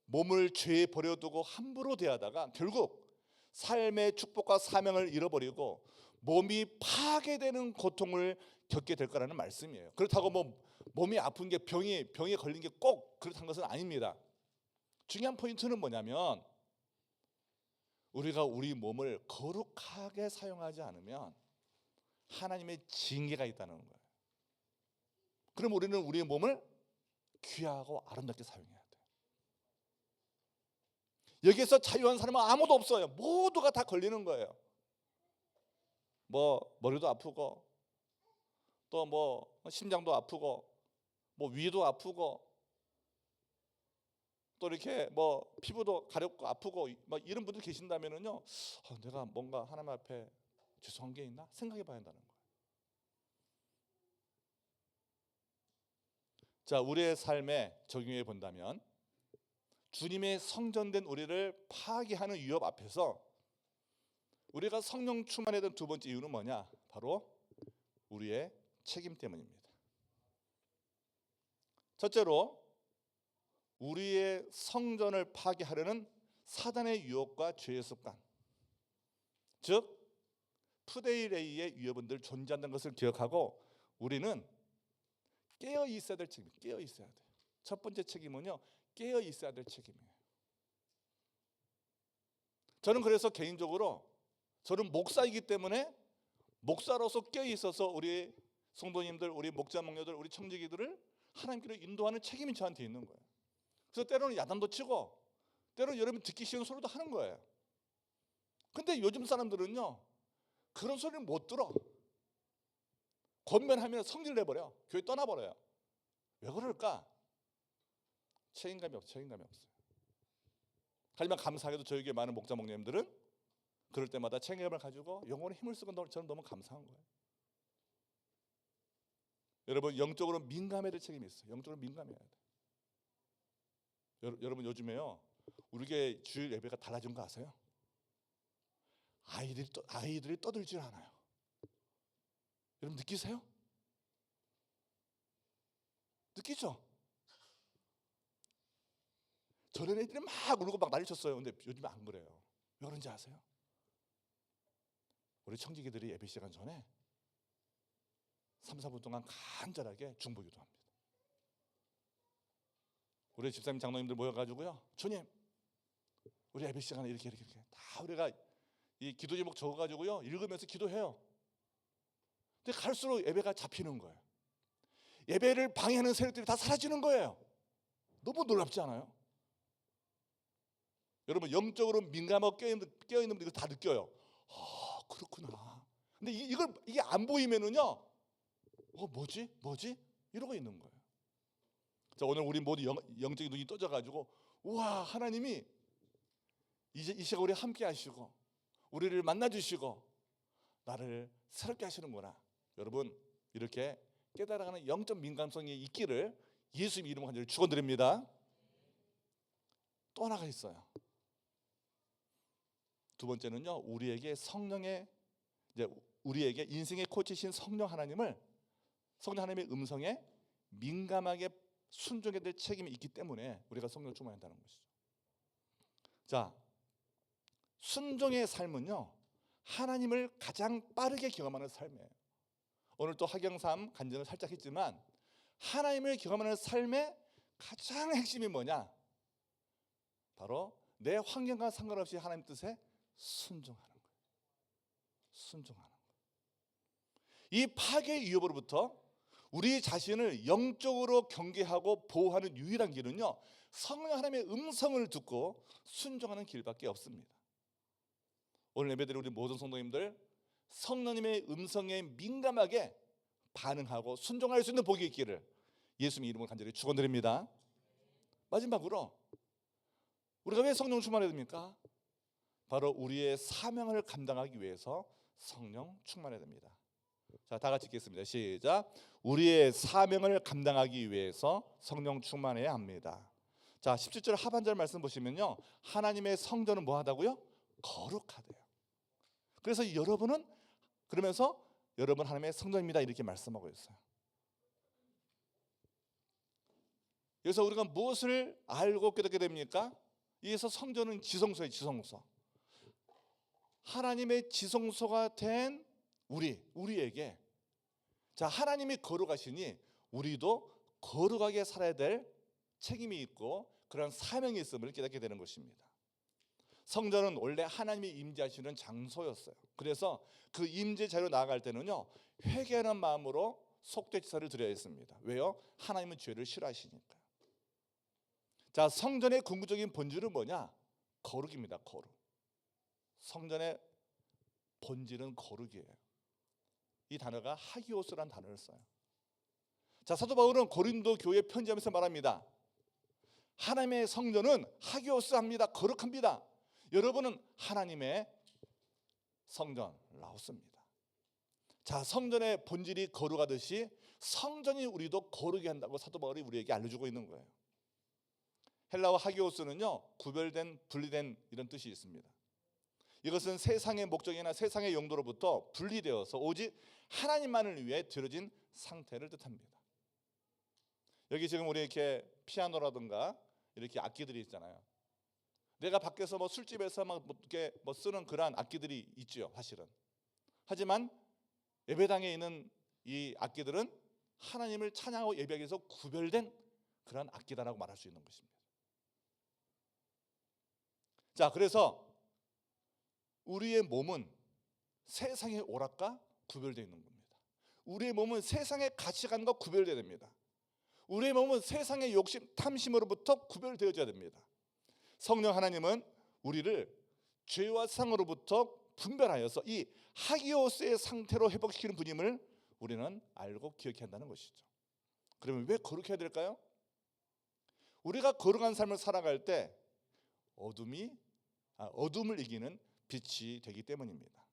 몸을 죄에 버려두고 함부로 대하다가 결국 삶의 축복과 사명을 잃어버리고 몸이 파괴되는 고통을 겪게 될 거라는 말씀이에요. 그렇다고 뭐 몸이 아픈 게 병에 걸린 게 꼭 그렇다는 것은 아닙니다. 중요한 포인트는 뭐냐면 우리가 우리 몸을 거룩하게 사용하지 않으면 하나님의 징계가 있다는 거예요. 그럼 우리는 우리의 몸을 귀하고 아름답게 사용해야 돼요. 여기에서 자유한 사람은 아무도 없어요. 모두가 다 걸리는 거예요. 뭐 머리도 아프고 또 뭐 심장도 아프고 뭐 위도 아프고 또 이렇게 뭐 피부도 가렵고 아프고 막 이런 분들 계신다면은요 내가 뭔가 하나님 앞에 죄송한 게 있나 생각해 봐야 한다는 거예요. 자, 우리의 삶에 적용해 본다면 주님의 성전된 우리를 파괴하는 위협 앞에서 우리가 성령 충만해야 되는 두 번째 이유는 뭐냐? 바로 우리의 책임 때문입니다. 첫째로 우리의 성전을 파괴하려는 사단의 유혹과 죄의 습관, 즉 푸데이레이의 위협은 늘 존재한다는 것을 기억하고 우리는 깨어 있어야 될 책임, 깨어 있어야 돼요. 첫 번째 책임은요, 깨어 있어야 될 책임이에요. 저는 그래서 개인적으로 저는 목사이기 때문에 목사로서 깨어 있어서 우리 성도님들, 우리 목자 목녀들, 우리 청지기들을 하나님께로 인도하는 책임이 저한테 있는 거예요. 그래서 때로는 야단도 치고 때로는 여러분 듣기 싫은 소리도 하는 거예요. 근데 요즘 사람들은요 그런 소리를 못 들어. 권면하면 성질 내버려. 교회 떠나버려요. 왜 그럴까? 책임감이 없어요. 하지만 감사하게도 저에게 많은 목자 목님들은 그럴 때마다 책임감을 가지고 영혼의 힘을 쓰고 저는 너무 감사한 거예요. 여러분, 영적으로 민감해야 될 책임이 있어요. 영적으로 민감해야 돼. 여러분, 요즘에요 우리 교회 주일 예배가 달라진 거 아세요? 아이들이 떠들질 않아요. 여러분 느끼세요? 느끼죠? 저런 애들이 막 울고 막 난리쳤어요. 근데 요즘에 안 그래요. 왜 그런지 아세요? 우리 청지기들이 예배 시간 전에 3, 4분 동안 간절하게 중보기도 합니다. 우리 집사님 장로님들 모여가지고요, 주님 우리 예배 시간에 이렇게 다 우리가 이 기도 제목 적어가지고요 읽으면서 기도해요. 근데 갈수록 예배가 잡히는 거예요. 예배를 방해하는 세력들이 다 사라지는 거예요. 너무 놀랍지 않아요? 여러분, 영적으로 민감하고 깨어있는 분들 이거 다 느껴요. 그렇구나. 근데 이게 안 보이면은요, 뭐지? 이러고 있는 거예요. 자, 오늘 우리 모두 영적인 눈이 떠져가지고, 우와, 하나님이 이제 이 시간 우리 함께 하시고 우리를 만나주시고 나를 새롭게 하시는구나. 여러분, 이렇게 깨달아가는 영적 민감성이 있기를 예수님 이름으로 간절히 축원드립니다. 또 하나가 있어요. 두 번째는요, 우리에게 인생의 코치신 성령 하나님의 음성에 민감하게 순종해야 될 책임이 있기 때문에 우리가 성령을 충만한다는 것이죠. 자, 순종의 삶은요 하나님을 가장 빠르게 경험하는 삶이에요. 오늘 또 하경삼 간증을 살짝 했지만 하나님을 경험하는 삶의 가장 핵심이 뭐냐? 바로 내 환경과 상관없이 하나님 뜻에 순종하는 거예요. 순종하는 거예요. 이 파괴 위협으로부터 우리 자신을 영적으로 경계하고 보호하는 유일한 길은요 성령 하나님의 음성을 듣고 순종하는 길밖에 없습니다. 오늘 예배드린 우리 모든 성도님들, 성령님의 음성에 민감하게 반응하고 순종할 수 있는 복이 있기를 예수님 이름으로 간절히 축원드립니다. 마지막으로 우리가 왜 성령 충만해야 됩니까? 바로 우리의 사명을 감당하기 위해서 성령 충만해야 됩니다. 자, 다 같이 읽겠습니다. 시작. 우리의 사명을 감당하기 위해서 성령 충만해야 합니다. 자, 17절 하반절 말씀 보시면요, 하나님의 성전은 뭐 하다고요? 거룩하대요. 그래서 여러분 하나님의 성전입니다 이렇게 말씀하고 있어요. 그래서 우리가 무엇을 알고 깨닫게 됩니까? 이에서 성전은 지성소예요. 지성소. 하나님의 지성소가 된 우리에게, 자, 하나님이 거룩하시니 우리도 거룩하게 살아야 될 책임이 있고 그런 사명이 있음을 깨닫게 되는 것입니다. 성전은 원래 하나님이 임재하시는 장소였어요. 그래서 그 임재 자리로 나아갈 때는요 회개하는 마음으로 속죄 제사를 드려야 했습니다. 왜요? 하나님은 죄를 싫어하시니까. 자, 성전의 궁극적인 본질은 뭐냐? 거룩입니다. 거룩. 성전의 본질은 거룩이에요. 이 단어가 하기오스라는 단어를 써요. 자, 사도 바울은 고린도 교회에 편지하면서 말합니다. 하나님의 성전은 하기오스합니다. 거룩합니다. 여러분은 하나님의 성전 라오스입니다. 자, 성전의 본질이 거룩하듯이 성전이 우리도 거룩히 한다고 사도 바울이 우리에게 알려주고 있는 거예요. 헬라어 하기오스는요 구별된, 분리된 이런 뜻이 있습니다. 이것은 세상의 목적이나 세상의 용도로부터 분리되어서 오직 하나님만을 위해 드려진 상태를 뜻합니다. 여기 지금 우리 이렇게 피아노라든가 이렇게 악기들이 있잖아요. 내가 밖에서 술집에서 이렇게 쓰는 그러한 악기들이 있죠, 사실은. 하지만 예배당에 있는 이 악기들은 하나님을 찬양하고 예배하기 위해서 구별된 그러한 악기다라고 말할 수 있는 것입니다. 자, 그래서 우리의 몸은 세상의 오락과 구별되어 있는 겁니다. 우리의 몸은 세상의 가치관과 구별되어야 됩니다. 우리의 몸은 세상의 욕심, 탐심으로부터 구별되어져야 됩니다. 성령 하나님은 우리를 죄와 상으로부터 분별하여서 이 하기오스의 상태로 회복시키는 분임을 우리는 알고 기억해야 한다는 것이죠. 그러면 왜 거룩해야 될까요? 우리가 거룩한 삶을 살아갈 때 어둠을 이기는 빛이 되기 때문입니다.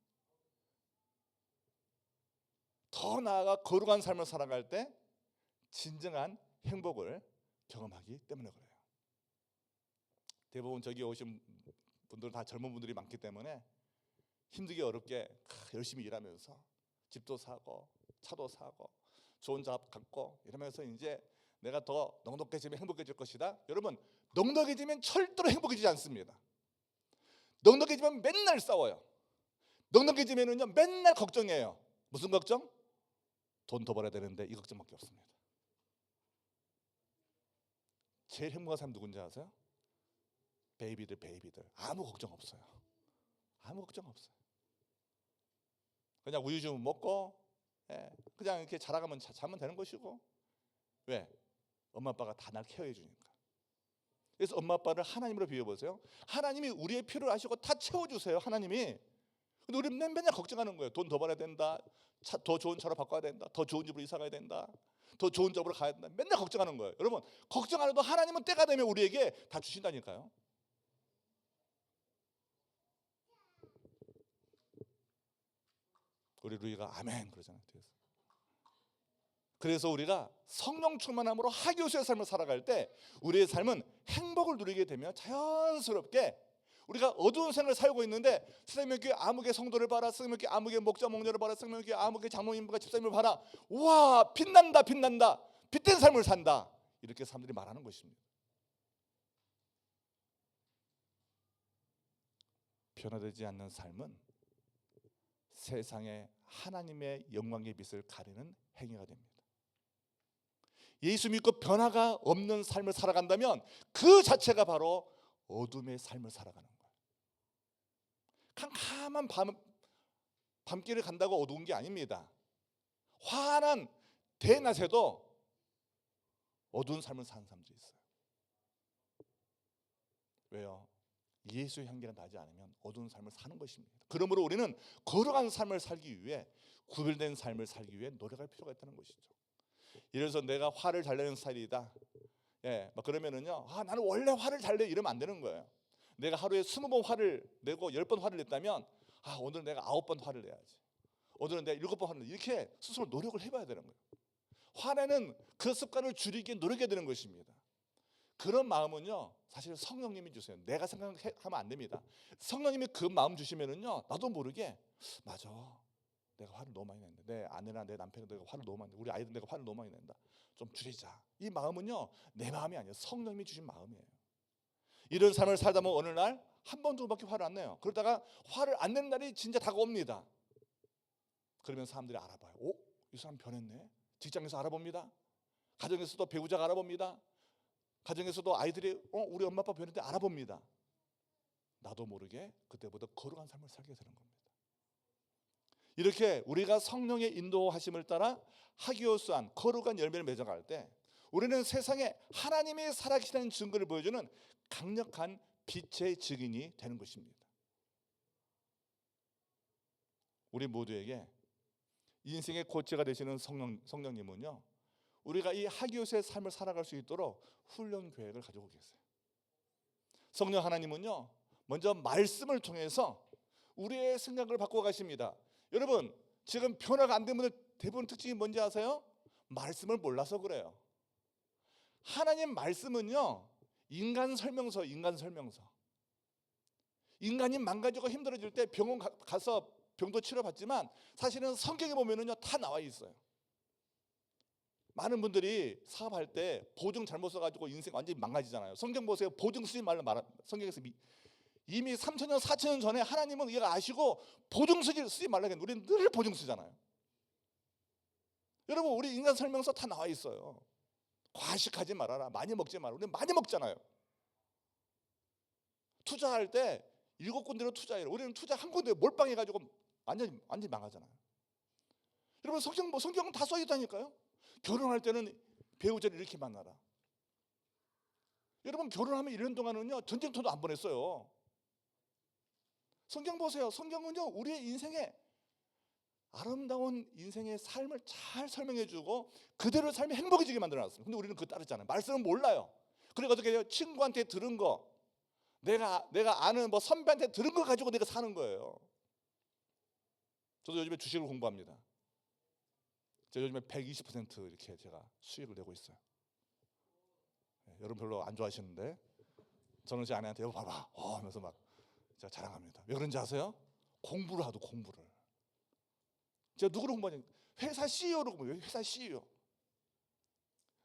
더 나아가 거룩한 삶을 살아갈 때 진정한 행복을 경험하기 때문에 그래요. 대부분 저기 오신 분들은 다 젊은 분들이 많기 때문에 힘들게 어렵게 열심히 일하면서 집도 사고 차도 사고 좋은 잡 갖고 이러면서 이제 내가 더 넉넉해지면 행복해질 것이다. 여러분, 넉넉해지면 절대로 행복해지지 않습니다. 넉넉해지면 맨날 싸워요. 넉넉해지면은요 맨날 걱정해요. 무슨 걱정? 돈 더 벌어야 되는데 이 걱정밖에 없습니다. 제일 행복한 사람 누군지 아세요? 베이비들 아무 걱정 없어요. 아무 걱정 없어요. 그냥 우유 좀 먹고 그냥 이렇게 자라가면 자면 되는 것이고. 왜? 엄마 아빠가 다 날 케어해 주니까. 그래서 엄마 아빠를 하나님으로 비워보세요. 하나님이 우리의 필요를 아시고 다 채워주세요. 하나님이. 근데 우리는 맨날 걱정하는 거예요. 돈 더 벌어야 된다, 더 좋은 차로 바꿔야 된다, 더 좋은 집으로 이사 가야 된다, 더 좋은 잡으로 가야 된다. 맨날 걱정하는 거예요. 여러분, 걱정 안 해도 하나님은 때가 되면 우리에게 다 주신다니까요. 우리 루이가 아멘 그러잖아요. 그래서 우리가 성령 충만함으로 하기오스의 삶을 살아갈 때 우리의 삶은 행복을 누리게 되며 자연스럽게 우리가 어두운 생을 살고 있는데 생명교회 아무개 성도를 봐라, 생명교회 아무개 목자 목녀를 봐라, 생명교회 아무개 장로님과 집사님을 봐라, 와 빛난다 빛난다, 빛된 삶을 산다, 이렇게 사람들이 말하는 것입니다. 변화되지 않는 삶은 세상에 하나님의 영광의 빛을 가리는 행위가 됩니다. 예수 믿고 변화가 없는 삶을 살아간다면 그 자체가 바로 어둠의 삶을 살아가는 거예요. 캄캄한 밤길을 간다고 어두운 게 아닙니다. 환한 대낮에도 어두운 삶을 사는 사람들이 있어요. 왜요? 예수의 향기가 나지 않으면 어두운 삶을 사는 것입니다. 그러므로 우리는 거룩한 삶을 살기 위해, 구별된 삶을 살기 위해 노력할 필요가 있다는 것이죠. 예를 들어서 내가 화를 잘 내는 스타일이다, 막 그러면은요, 나는 원래 화를 잘 내, 이러면 안 되는 거예요. 내가 하루에 20번 화를 내고 10번 화를 냈다면 오늘 내가 9번 화를 내야지, 오늘은 내가 7번 화를 내, 이렇게 스스로 노력을 해봐야 되는 거예요. 화내는 그 습관을 줄이기 노력해야 되는 것입니다. 그런 마음은요 사실 성령님이 주세요. 내가 생각하면 안 됩니다. 성령님이 그 마음 주시면은요 나도 모르게, 맞아, 내가 화를 너무 많이 낸다, 내 아내나 내 남편이 내가 화를 너무 많이 낸다, 우리 아이들 내가 화를 너무 많이 낸다, 좀 줄이자. 이 마음은요 내 마음이 아니에요. 성령님이 주신 마음이에요. 이런 삶을 살다 보면 어느 날 한 번, 두 번밖에 화를 안 내요. 그러다가 화를 안 내는 날이 진짜 다가옵니다. 그러면 사람들이 알아봐요. 이 사람 변했네. 직장에서 알아봅니다. 가정에서도 배우자가 알아봅니다. 가정에서도 아이들이 우리 엄마 아빠 변했는데 알아봅니다. 나도 모르게 그때보다 거룩한 삶을 살게 되는 겁니다. 이렇게 우리가 성령의 인도하심을 따라 하기오스한 거룩한 열매를 맺어갈 때 우리는 세상에 하나님이 살아계시다는 증거를 보여주는 강력한 빛의 증인이 되는 것입니다. 우리 모두에게 인생의 코치가 되시는 성령님은요, 우리가 이 하기오스의 삶을 살아갈 수 있도록 훈련 계획을 가지고 계세요. 성령 하나님은요 먼저 말씀을 통해서 우리의 생각을 바꿔 가십니다. 여러분, 지금 변화가 안 된 분들 대부분 특징이 뭔지 아세요? 말씀을 몰라서 그래요. 하나님 말씀은요 인간 설명서. 인간이 망가지고 힘들어질 때 병원 가서 병도 치료받지만 사실은 성경에 보면은요 다 나와 있어요. 많은 분들이 사업할 때 보증 잘못 써가지고 인생 완전히 망가지잖아요. 성경 보세요. 보증 쓰지 말라 성경에서 이미 3,000년 4,000년 전에 하나님은 얘가 아시고 보증 쓰지 말라 했는데 우리는 늘 보증 쓰잖아요. 여러분, 우리 인간 설명서 다 나와 있어요. 과식하지 말아라, 많이 먹지 말아라. 우리는 많이 먹잖아요. 투자할 때 7군데로 투자해라. 우리는 투자 한 군데 몰빵해가지고 완전히 망하잖아요. 여러분, 성경은 다 써있다니까요. 결혼할 때는 배우자를 이렇게 만나라. 여러분, 결혼하면 1년 동안은요 전쟁터도 안 보냈어요. 성경 보세요. 성경은요 우리의 인생에 아름다운 인생의 삶을 잘 설명해주고 그대로 삶이 행복해지게 만들어놨어요. 근데 우리는 그거 따르잖아요. 말씀은 몰라요. 그리고 어떻게 해요? 친구한테 들은 거, 내가 아는 뭐 선배한테 들은 거 가지고 내가 사는 거예요. 저도 요즘에 주식을 공부합니다. 제가 요즘에 120% 이렇게 제가 수익을 내고 있어요. 여러분 별로 안 좋아하시는데 저는 제 아내한테 여보 봐봐 하면서 막 제가 자랑합니다. 왜 그런지 아세요? 공부를 하도 공부를. 제가 누구를 공부하냐? 회사 CEO를 공부해요. 회사 CEO.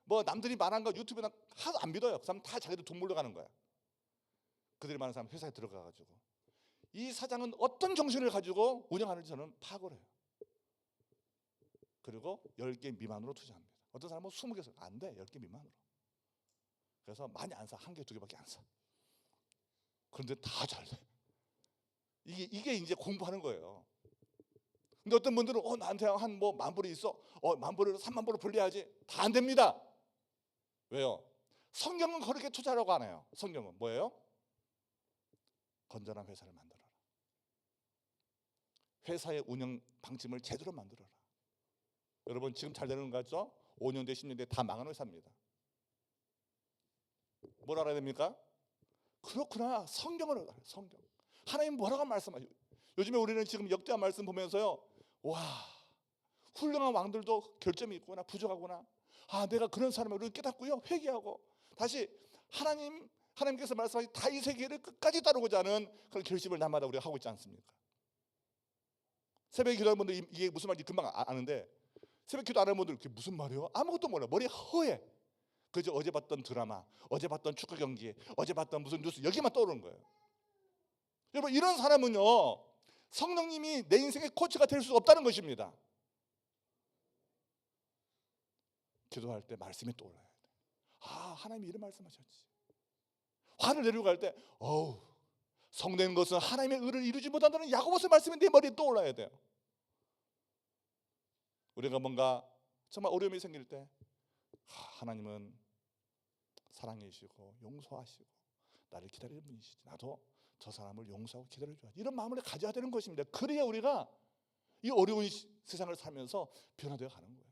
뭐 남들이 말한 거 유튜브나 하나도 안 믿어요. 그 사람 다 자기들 돈 몰려가는 거야. 그들이 많은 사람 회사에 들어가가지고 이 사장은 어떤 정신을 가지고 운영하는지 저는 파악을 해요. 그리고 10개 미만으로 투자합니다. 어떤 사람은 20개 안 돼. 10개 미만으로. 그래서 많이 안 사. 1개, 2개밖에 안 사. 그런데 다 잘 돼. 이게 이제 공부하는 거예요. 근데 어떤 분들은 나한테 한 뭐 10,000불이 있어. 10,000불을 30,000불을 불려야지. 다 안 됩니다. 왜요? 성경은 그렇게 투자라고 안 해요. 성경은 뭐예요? 건전한 회사를 만들어라. 회사의 운영 방침을 제대로 만들어라. 여러분 지금 잘 되는 거 같죠? 5년 뒤 10년 뒤에 다 망한 회사입니다. 뭘 알아야 됩니까? 그렇구나. 성경을 알아요. 성경. 하나님 뭐라고 말씀하셔요? 요즘에 우리는 지금 역대하 말씀 보면서요. 와, 훌륭한 왕들도 결점이 있구나. 부족하구나. 내가 그런 사람을 깨닫고요. 회개하고 다시 하나님께서 말씀하신 다윗의 길을 끝까지 따르고자 하는 그런 결심을 날마다 우리가 하고 있지 않습니까? 새벽에 기도하는 분들 이게 무슨 말인지 금방 아는데 새벽 기도 안 하는 분들 그게 무슨 말이에요? 아무것도 몰라. 머리 허해. 그저 어제 봤던 드라마, 어제 봤던 축구 경기, 어제 봤던 무슨 뉴스 여기만 떠오르는 거예요. 여러분 이런 사람은요 성령님이 내 인생의 코치가 될 수 없다는 것입니다. 기도할 때 말씀이 떠올라야 돼. 하나님이 이런 말씀하셨지. 화를 내려고 할 때 성된 것은 하나님의 의를 이루지 못한다는 야고보서 말씀이 내 머리에 떠올라야 돼요. 우리가 뭔가 정말 어려움이 생길 때 하나님은 사랑이시고 용서하시고 나를 기다리는 분이시지. 나도 저 사람을 용서하고 기다려줘야지. 이런 마음을 가져야 되는 것입니다. 그래야 우리가 이 어려운 세상을 살면서 변화되어 가는 거예요.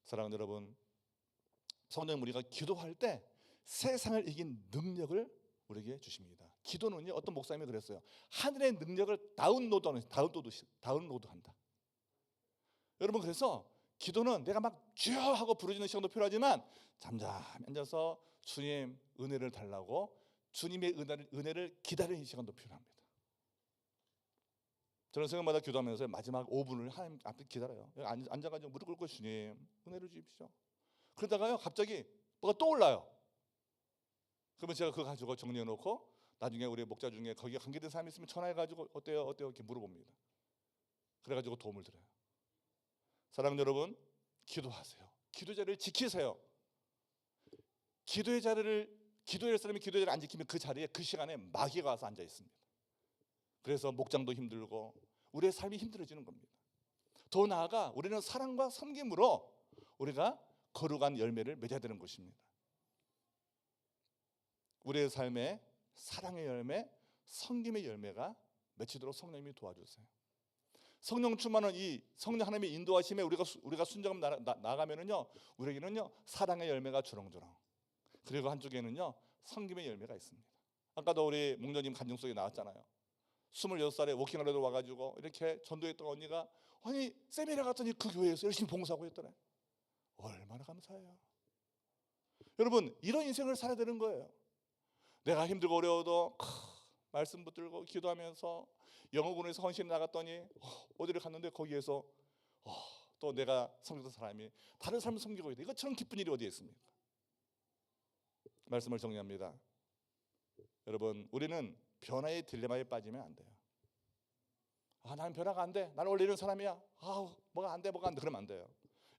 사랑하는 여러분, 성령 우리가 기도할 때 세상을 이긴 능력을 우리에게 주십니다. 기도는요, 어떤 목사님이 그랬어요. 하늘의 능력을 다운로드한다. 여러분 그래서 기도는 내가 막 주여 하고 부르짖는 시간도 필요하지만 잠잠히 앉아서 주님 은혜를 달라고 주님의 은혜를 기다리는 시간도 필요합니다. 저는 생각마다 기도하면서 마지막 5분을 하나님 앞에 기다려요. 앉아가지고 무릎 꿇고 주님 은혜를 주십시오. 그러다가요 갑자기 뭐가 떠올라요. 그러면 제가 그거 가지고 정리해놓고 나중에 우리 목자 중에 거기에 관계된 사람이 있으면 전화해가지고 어때요 이렇게 물어봅니다. 그래가지고 도움을 드려요. 사랑하는 여러분, 기도하세요. 기도의 자리를 지키세요. 기도의 사람이 기도의 자리를 안 지키면 그 자리에 그 시간에 마귀가 와서 앉아 있습니다. 그래서 목장도 힘들고 우리의 삶이 힘들어지는 겁니다. 더 나아가 우리는 사랑과 섬김으로 우리가 거룩한 열매를 맺어야 되는 것입니다. 우리의 삶에 사랑의 열매, 섬김의 열매가 맺히도록 성령님이 도와주세요. 성령 충만은 이 성령 하나님의 인도하심에 우리가 순종하며 나가면은요, 우리에게는요 사랑의 열매가 주렁주렁. 그리고 한쪽에는요 섬김의 열매가 있습니다. 아까도 우리 목녀님 간증 속에 나왔잖아요. 26살에 워킹홀리데이 와가지고 이렇게 전도했던 언니가 세미나 갔더니 그 교회에서 열심히 봉사하고 있더래. 얼마나 감사해요. 여러분 이런 인생을 살아야 되는 거예요. 내가 힘들고 어려워도 말씀 붙들고 기도하면서 영어군에서 헌신 나갔더니 어디를 갔는데 거기에서 또 내가 섬기던 사람이 다른 사람을 섬기고 있다. 이것처럼 기쁜 일이 어디에 있습니까? 말씀을 정리합니다. 여러분 우리는 변화의 딜레마에 빠지면 안 돼요. 나는 변화가 안 돼. 나는 원래 이런 사람이야. 뭐가 안 돼 그러면 안 돼요.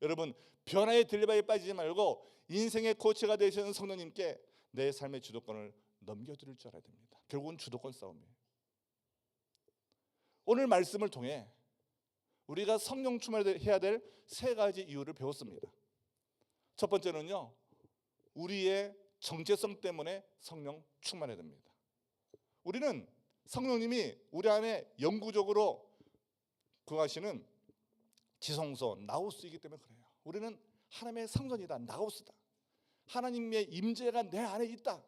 여러분 변화의 딜레마에 빠지지 말고 인생의 코치가 되시는 성령님께 내 삶의 주도권을 넘겨드릴 줄 알아야 됩니다. 결국은 주도권 싸움이에요. 오늘 말씀을 통해 우리가 성령 충만해야 될 3가지 이유를 배웠습니다. 첫 번째는요, 우리의 정체성 때문에 성령 충만해야 됩니다. 우리는 성령님이 우리 안에 영구적으로 구하시는 지성소 나우스이기 때문에 그래요. 우리는 하나님의 성전이다, 나우스다. 하나님의 임재가 내 안에 있다.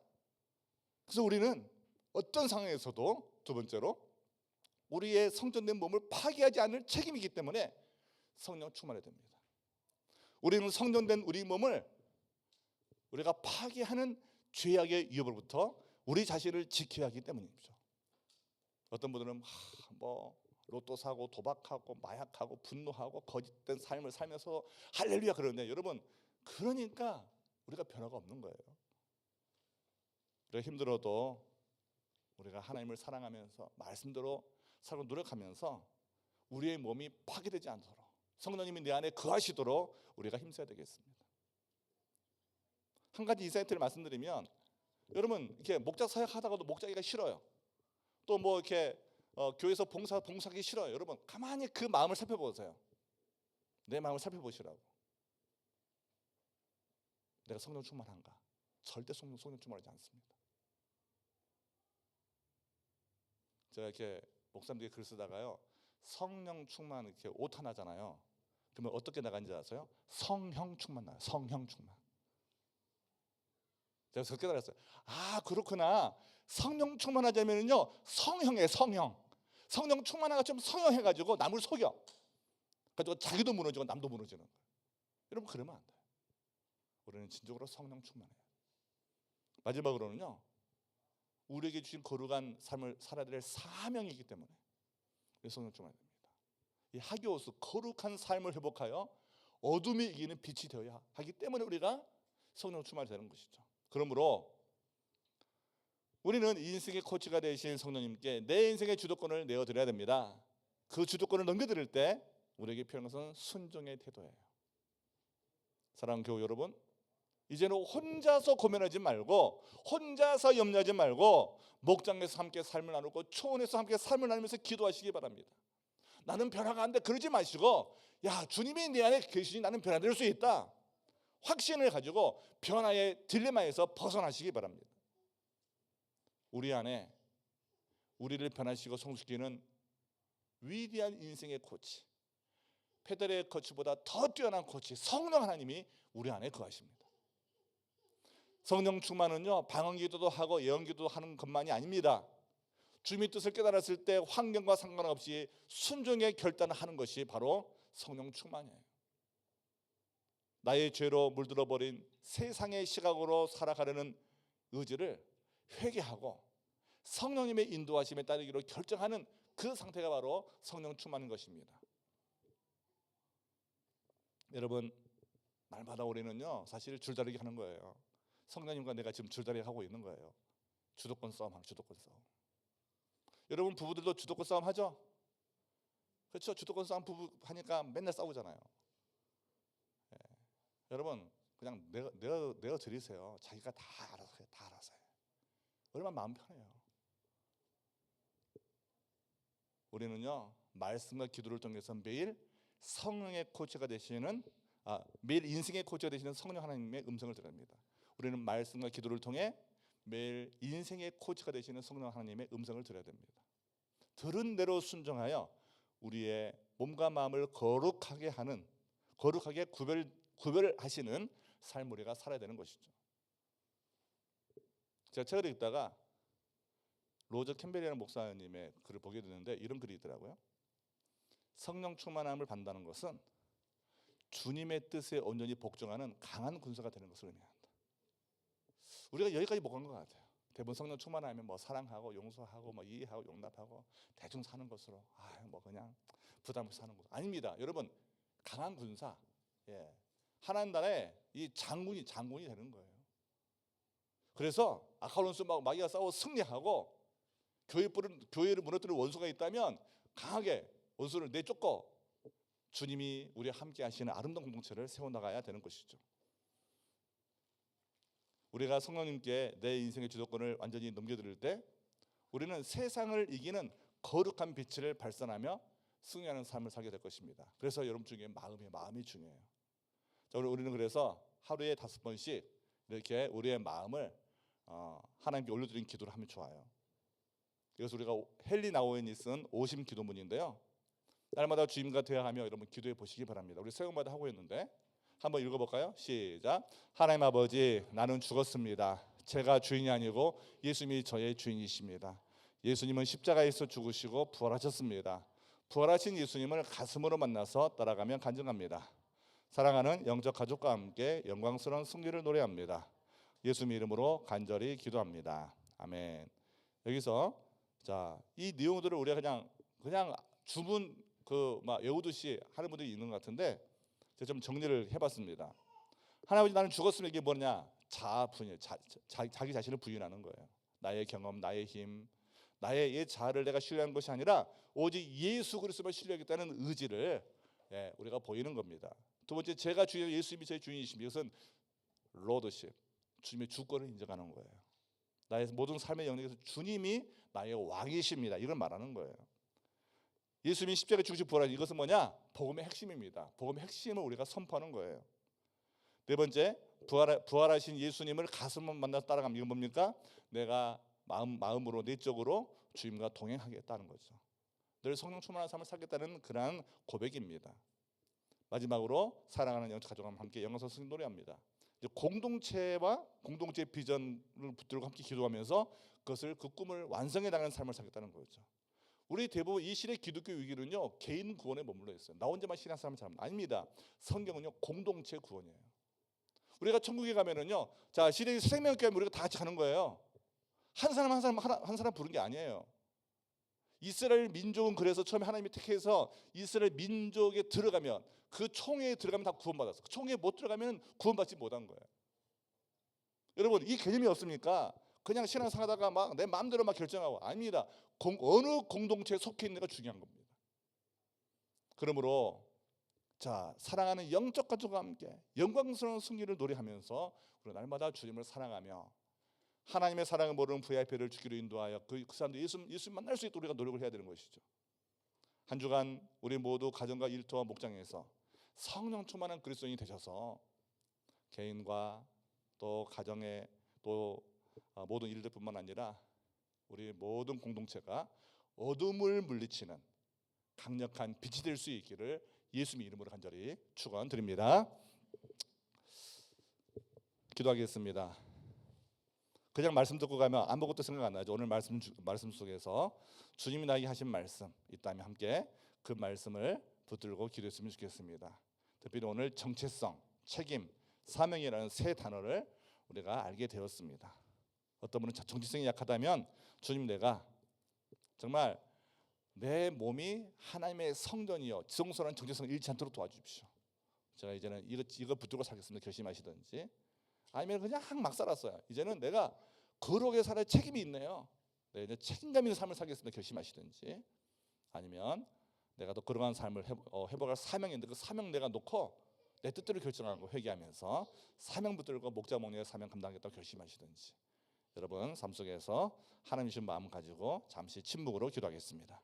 그래서 우리는 어떤 상황에서도 두 번째로 우리의 성전된 몸을 파괴하지 않을 책임이기 때문에 성령 충만해야 됩니다. 우리는 성전된 우리 몸을 우리가 파괴하는 죄악의 위협으로부터 우리 자신을 지켜야 하기 때문이죠. 어떤 분들은 뭐 로또 사고 도박하고 마약하고 분노하고 거짓된 삶을 살면서 할렐루야 그러는데, 여러분 그러니까 우리가 변화가 없는 거예요. 우리가 힘들어도 우리가 하나님을 사랑하면서 말씀대로 살고 노력하면서 우리의 몸이 파괴되지 않도록 성령님이 내 안에 거하시도록 우리가 힘써야 되겠습니다. 한 가지 인사이트를 말씀드리면, 여러분 이렇게 목자 사역 하다가도 목자기가 싫어요. 또 뭐 이렇게 교회에서 봉사하기 싫어요. 여러분 가만히 그 마음을 살펴보세요. 내 마음을 살펴보시라고. 내가 성령 충만한가? 절대 성령 충만하지 않습니다. 제가 이렇게 목사님들이 글 쓰다가요, 성령 충만 이렇게 오타 나잖아요. 그러면 어떻게 나간지 아세요? 성형 충만 나요. 성형 충만. 제가 그렇게 깨달았어요. 아 그렇구나. 성령 충만하자면요 성형에 성형. 성령 충만하가 좀 성형해가지고 남을 속여. 가지고 자기도 무너지고 남도 무너지는 거예요. 여러분 그러면 안 돼요. 우리는 진정으로 성령 충만해요. 마지막으로는요, 우리에게 주신 거룩한 삶을 살아야 될 사명이기 때문에 성령 충만해야 됩니다. 이 하기오스 거룩한 삶을 회복하여 어둠이 이기는 빛이 되어야 하기 때문에 우리가 성령 충만이 되는 것이죠. 그러므로 우리는 인생의 코치가 되신 성령님께 내 인생의 주도권을 내어드려야 됩니다. 그 주도권을 넘겨드릴 때 우리에게 필요한 것은 순종의 태도예요. 사랑하는 교우 여러분, 이제는 혼자서 고민하지 말고 혼자서 염려하지 말고 목장에서 함께 삶을 나누고 초원에서 함께 삶을 나누면서 기도하시기 바랍니다. 나는 변화가 안 돼 그러지 마시고, 야 주님이 내 안에 계시니 나는 변화될 수 있다. 확신을 가지고 변화의 딜레마에서 벗어나시기 바랍니다. 우리 안에 우리를 변화시키고 성숙시키는 위대한 인생의 코치, 페달의 코치보다 더 뛰어난 코치 성령 하나님이 우리 안에 거하십니다. 성령 충만은요 방언기도도 하고 예언기도도 하는 것만이 아닙니다. 주님의 뜻을 깨달았을 때 환경과 상관없이 순종의 결단을 하는 것이 바로 성령 충만이에요. 나의 죄로 물들어 버린 세상의 시각으로 살아가려는 의지를 회개하고 성령님의 인도하심에 따르기로 결정하는 그 상태가 바로 성령 충만인 것입니다. 여러분 날마다 우리는요 사실 줄다리기 하는 거예요. 성령님과 내가 지금 줄다리기 하고 있는 거예요. 주도권 싸움 하는 주도권 싸움. 여러분 부부들도 주도권 싸움 하죠? 그렇죠? 주도권 싸움 부부 하니까 맨날 싸우잖아요. 예. 여러분 그냥 내어 드리세요. 자기가 다 알아서 해요. 다 알아서 해요. 얼마나 마음 편해요. 우리는요 말씀과 기도를 통해서 매일 성령의 코치가 되시는 매일 인생의 코치가 되시는 성령 하나님의 음성을 들읍니다. 우리는 말씀과 기도를 통해 매일 인생의 코치가 되시는 성령 하나님의 음성을 들어야 됩니다. 들은 대로 순종하여 우리의 몸과 마음을 거룩하게 구별하시는 삶을 우리가 살아야 되는 것이죠. 제가 책을 읽다가 로저 캠벨이라는 목사님의 글을 보게 됐는데 이런 글이 있더라고요. 성령 충만함을 받는다는 것은 주님의 뜻에 온전히 복종하는 강한 군사가 되는 것을 의미한다. 우리가 여기까지 못 간 것 같아요. 대부분 성령 충만하면 뭐 사랑하고 용서하고 뭐 이해하고 용납하고 대충 사는 것으로 뭐 그냥 부담 없이 사는 것 아닙니다. 여러분 강한 군사, 하나님 나라의 이 장군이 되는 거예요. 그래서 아칼론스 마귀가 싸워 승리하고 교회를 무너뜨릴 원수가 있다면 강하게 원수를 내쫓고 주님이 우리와 함께 하시는 아름다운 공동체를 세워나가야 되는 것이죠. 우리가 성령님께 내 인생의 주도권을 완전히 넘겨드릴 때 우리는 세상을 이기는 거룩한 빛을 발산하며 승리하는 삶을 살게 될 것입니다. 그래서 여러분 중에 마음이 중요해요. 자, 우리는 그래서 하루에 5번씩 이렇게 우리의 마음을 하나님께 올려드리는 기도를 하면 좋아요. 그래서 우리가 헨리 나우엔이 쓴 오심 기도문인데요. 날마다 주님과 대화하며 여러분 기도해 보시기 바랍니다. 우리 새벽마다 하고 있는데 한번 읽어볼까요? 시작. 하나님 아버지, 나는 죽었습니다. 제가 주인이 아니고 예수님이 저의 주인이십니다. 예수님은 십자가에서 죽으시고 부활하셨습니다. 부활하신 예수님을 가슴으로 만나서 따라가며 간증합니다. 사랑하는 영적 가족과 함께 영광스러운 승리를 노래합니다. 예수님 이름으로 간절히 기도합니다. 아멘. 여기서 자, 이 내용들을 우리가 그냥 주문 막 외우듯이 하는 분들이 있는 것 같은데 제가 좀 정리를 해봤습니다. 하나님, 나는 죽었으면 이게 뭐냐? 자아분열, 자기 자신을 부인하는 거예요. 나의 경험, 나의 힘, 나의 이 자아를 내가 신뢰한 것이 아니라 오직 예수 그리스도만 신뢰하겠다는 의지를 우리가 보이는 겁니다. 두 번째, 제가 주인, 예수님이 제 주인이십니다. 이것은 로드십, 주님의 주권을 인정하는 거예요. 나의 모든 삶의 영역에서 주님이 나의 왕이십니다. 이걸 말하는 거예요. 예수님이 십자가에 죽으시고 부활하신 이것은 뭐냐? 복음의 핵심입니다. 복음의 핵심을 우리가 선포하는 거예요. 네 번째, 부활하신 예수님을 가슴으로 만나서 따라가면 이건 뭡니까? 내가 마음으로 내적으로 주님과 동행하겠다는 거죠. 늘 성령 충만한 삶을 살겠다는 그러한 고백입니다. 마지막으로 사랑하는 영적 가족과 함께 영광스러운 승리 노래합니다. 공동체와 공동체의 비전을 붙들고 함께 기도하면서 그 꿈을 완성해 나가는 삶을 살겠다는 거죠. 우리 대부분 이 시대 기독교 위기는요, 개인 구원에 머물러 있어요. 나 혼자만 신앙생활 잘하면 아닙니다. 성경은요, 공동체 구원이에요. 우리가 천국에 가면은요, 자, 시대의 생명교회 우리가 다 같이 가는 거예요. 한 사람 부른 게 아니에요. 이스라엘 민족은 그래서 처음에 하나님이 택해서 이스라엘 민족에 들어가면 그 총회에 들어가면 다 구원받았어. 그 총회에 못 들어가면 구원받지 못한 거예요. 여러분, 이 개념이 없습니까? 그냥 신앙생활하다가 막 내 마음대로 막 결정하고 아닙니다. 어느 공동체에 속해 있는가 중요한 겁니다. 그러므로 자, 사랑하는 영적 가족과 함께 영광스러운 승리를 노래하면서 우리 날마다 주님을 사랑하며 하나님의 사랑을 모르는 VIP를 주기로 인도하여 그 사람들이 예수 만날 수 있도록 우리가 노력을 해야 되는 것이죠. 한 주간 우리 모두 가정과 일터와 목장에서 성령 충만한 그리스도인이 되셔서 개인과 또 가정의 또 모든 일들뿐만 아니라 우리 모든 공동체가 어둠을 물리치는 강력한 빛이 될 수 있기를 예수님 이름으로 간절히 축원드립니다. 기도하겠습니다. 그냥 말씀 듣고 가면 아무것도 생각 안 나죠. 오늘 말씀 속에서 주님이 나에게 하신 말씀 있다면 함께 그 말씀을 붙들고 기도했으면 좋겠습니다. 특별히 오늘 정체성, 책임, 사명이라는 세 단어를 우리가 알게 되었습니다. 어떤 분은 정체성이 약하다면 주님, 내가 정말 내 몸이 하나님의 성전이요 지성소라는 정체성을 잃지 않도록 도와주십시오. 제가 이제는 이거 붙들고 살겠습니다. 결심하시든지 아니면 그냥 막 살았어요. 이제는 내가 거룩하게 살아야 책임이 있네요. 네, 이제 책임감 있는 삶을 살겠습니다. 결심하시든지 아니면 내가 더 거룩한 삶을 회복할 사명이 있는데 그 사명 내가 놓고 내 뜻대로 결정하는 거 회개하면서 사명 붙들고 목자 목녀의 사명 감당하겠다고 결심하시든지 여러분 삶 속에서 하나님 주신 마음 가지고 잠시 침묵으로 기도하겠습니다.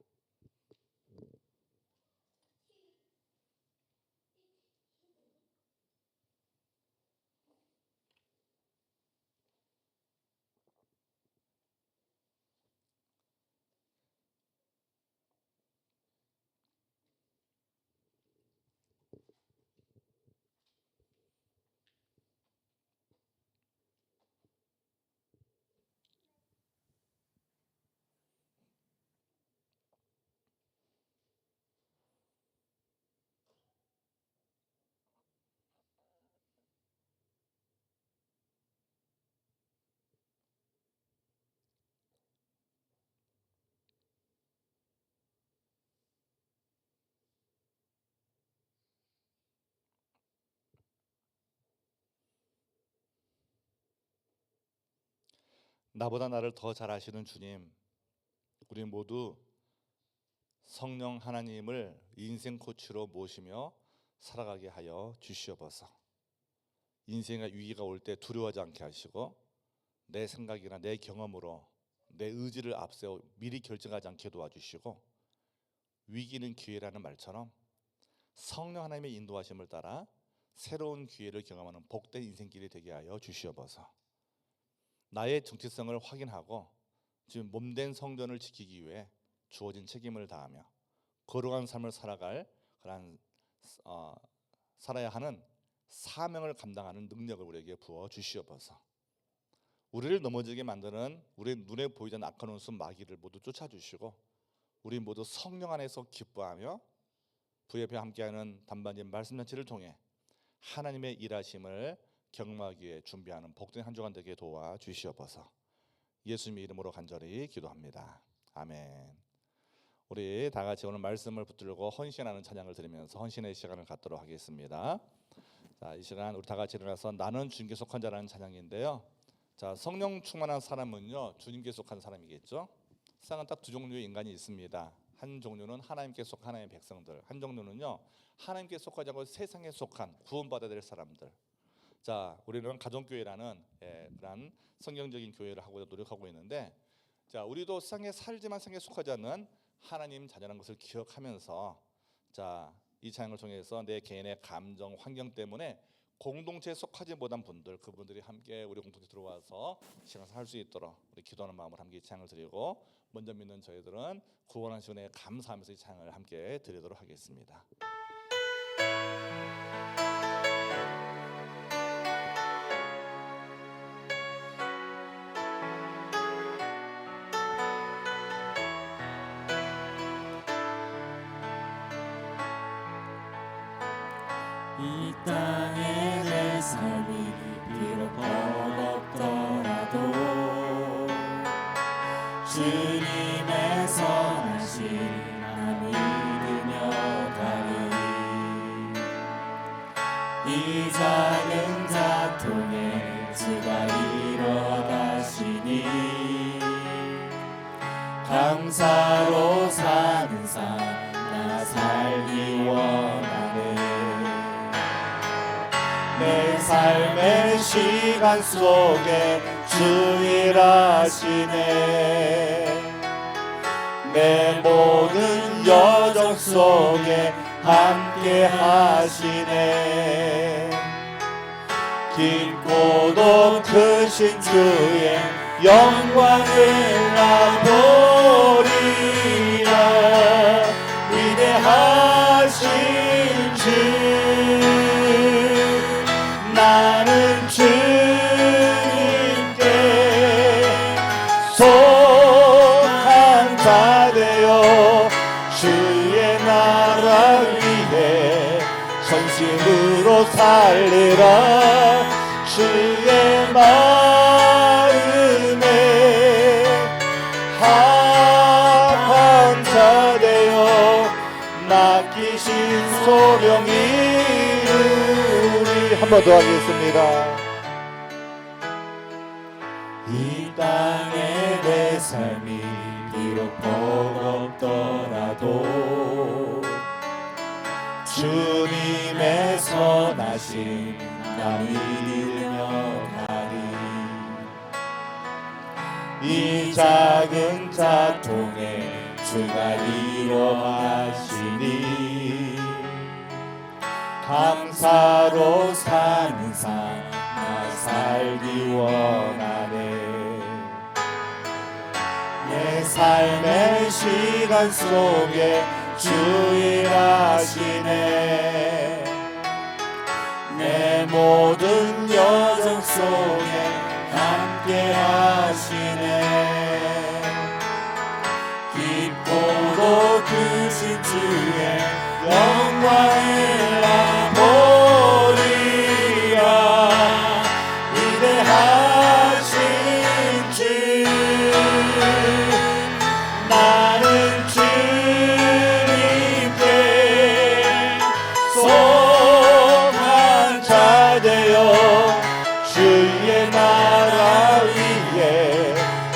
나보다 나를 더 잘 아시는 주님, 우리 모두 성령 하나님을 인생 코치로 모시며 살아가게 하여 주시옵소서. 인생의 위기가 올 때 두려워하지 않게 하시고 내 생각이나 내 경험으로 내 의지를 앞세워 미리 결정하지 않게 도와주시고 위기는 기회라는 말처럼 성령 하나님의 인도하심을 따라 새로운 기회를 경험하는 복된 인생길이 되게 하여 주시옵소서. 나의 정체성을 확인하고 지금 몸된 성전을 지키기 위해 주어진 책임을 다하며 거룩한 삶을 살아갈 그런 살아야 하는 사명을 감당하는 능력을 우리에게 부어 주시옵소서. 우리를 넘어지게 만드는 우리 눈에 보이지 않는 악한 원수 마귀를 모두 쫓아주시고 우리 모두 성령 안에서 기뻐하며 부 옆에 함께하는 단반님 말씀 잔치를 통해 하나님의 일하심을 경험하기 위해 준비하는 복된 한 주간 되게 도와주시옵소서. 예수님의 이름으로 간절히 기도합니다. 아멘. 우리 다 같이 오늘 말씀을 붙들고 헌신하는 찬양을 드리면서 헌신의 시간을 갖도록 하겠습니다. 자, 이 시간 우리 다 같이 일어나서 나는 주님께 속한 자라는 찬양인데요. 자, 성령 충만한 사람은요 주님께 속한 사람이겠죠. 세상은 딱 두 종류의 인간이 있습니다. 한 종류는 하나님께 속한 하나님의 백성들, 한 종류는요 하나님께 속하지 않고 세상에 속한 구원받아야 될 사람들. 자, 우리는 가정교회라는 그런 성경적인 교회를 하고 노력하고 있는데, 자, 우리도 세상에 살지만 세상에 속하지 않는 하나님 자녀라는 것을 기억하면서, 자, 이 찬양을 통해서 내 개인의 감정, 환경 때문에 공동체에 속하지 못한 분들, 그분들이 함께 우리 공동체 들어와서 시간을 살 수 있도록 우리 기도하는 마음으로 함께 이 찬양을 드리고, 먼저 믿는 저희들은 구원하신 은혜에 감사하면서 이 찬양을 함께 드리도록 하겠습니다. 이 땅에 내 삶이 비록 버겁더라도 주님의 선하심 나 믿으며 가리. 이 작은 자통에 주가 일어나시니 감사로 사는 삶 나 살기 원하네. 내 삶의 시간 속에 주 일하시네. 내 모든 여정 속에 함께 하시네. 깊고도 크신 주의 영광을 나 보리라. 위대하신 주 나는 주님께 속한 자 되어 주의 나라 위해 전심으로 살리라. 주의 마음에 합한 자 되어 맡기신 소명 이루리. 한 번 더 하겠습니다. 이 땅에 내 삶이 비록 버겁더라도 주님의 선하심 나 믿으며 가리. 이 작은 자통에 주가 일어나시니 감사로 사는 삶 나 살기 원하네. 내 삶의 시간 속에 주 일하시네. 내 모든 여정 속에 함께 하시네. 깊고도 크신 주의 영광을 나 보리라. 위대하신 주 나는 주님께 속한 자 되어 주의 나라 위에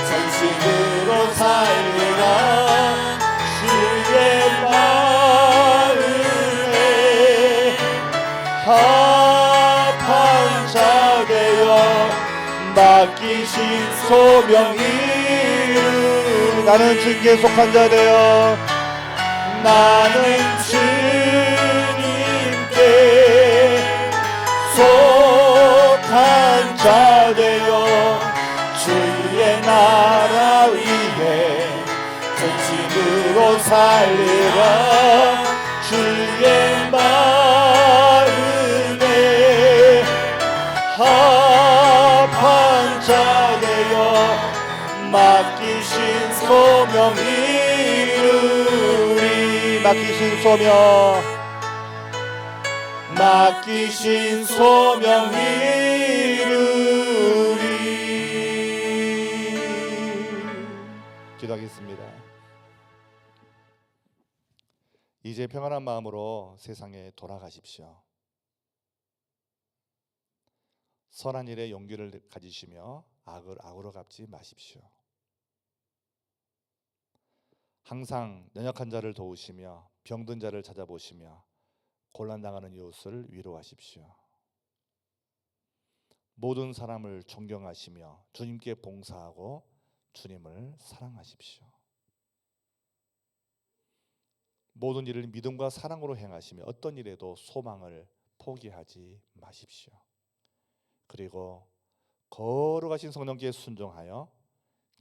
전심으로 살리라. 주의 마음에 합한 자 되어 맡기신 소명 이루. 나는 주님께 속한 자 되어 나는 주님께 속한 자 되어 주의 나라 위에 전심으로 살리라. 주의 마음에 맡기신 소명 이루리. 기도하겠습니다. 이제 평안한 마음으로 세상에 돌아가십시오. 선한 일에 용기를 가지시며 악을 악으로 갚지 마십시오. 항상 연약한 자를 도우시며 병든 자를 찾아보시며 곤란당하는 이웃을 위로하십시오. 모든 사람을 존경하시며 주님께 봉사하고 주님을 사랑하십시오. 모든 일을 믿음과 사랑으로 행하시며 어떤 일에도 소망을 포기하지 마십시오. 그리고 거룩하신 성령께 순종하여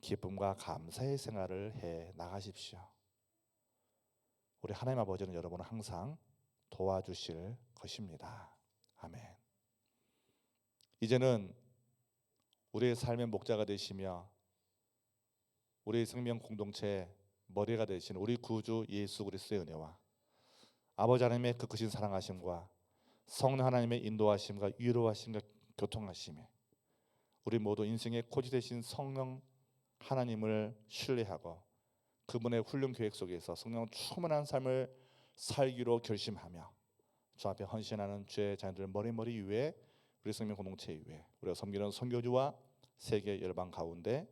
기쁨과 감사의 생활을 해 나가십시오. 우리 하나님 아버지는 여러분을 항상 도와주실 것입니다. 아멘. 이제는 우리의 삶의 목자가 되시며 우리의 생명 공동체의 머리가 되신 우리 구주 예수 그리스도의 은혜와 아버지 하나님의 그 크신 사랑하심과 성령 하나님의 인도하심과 위로하심과 교통하심에 우리 모두 인생의 코치 되신 성령 하나님을 신뢰하고 그분의 훈련 계획 속에서 성령 충만한 삶을 살기로 결심하며 주 앞에 헌신하는 주의 자녀들 머리 위에 우리 생명 공동체 위에 우리가 섬기는 선교주와 세계 열방 가운데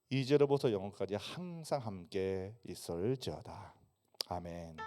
이제로부터 영원까지 항상 함께 있을지어다. 아멘.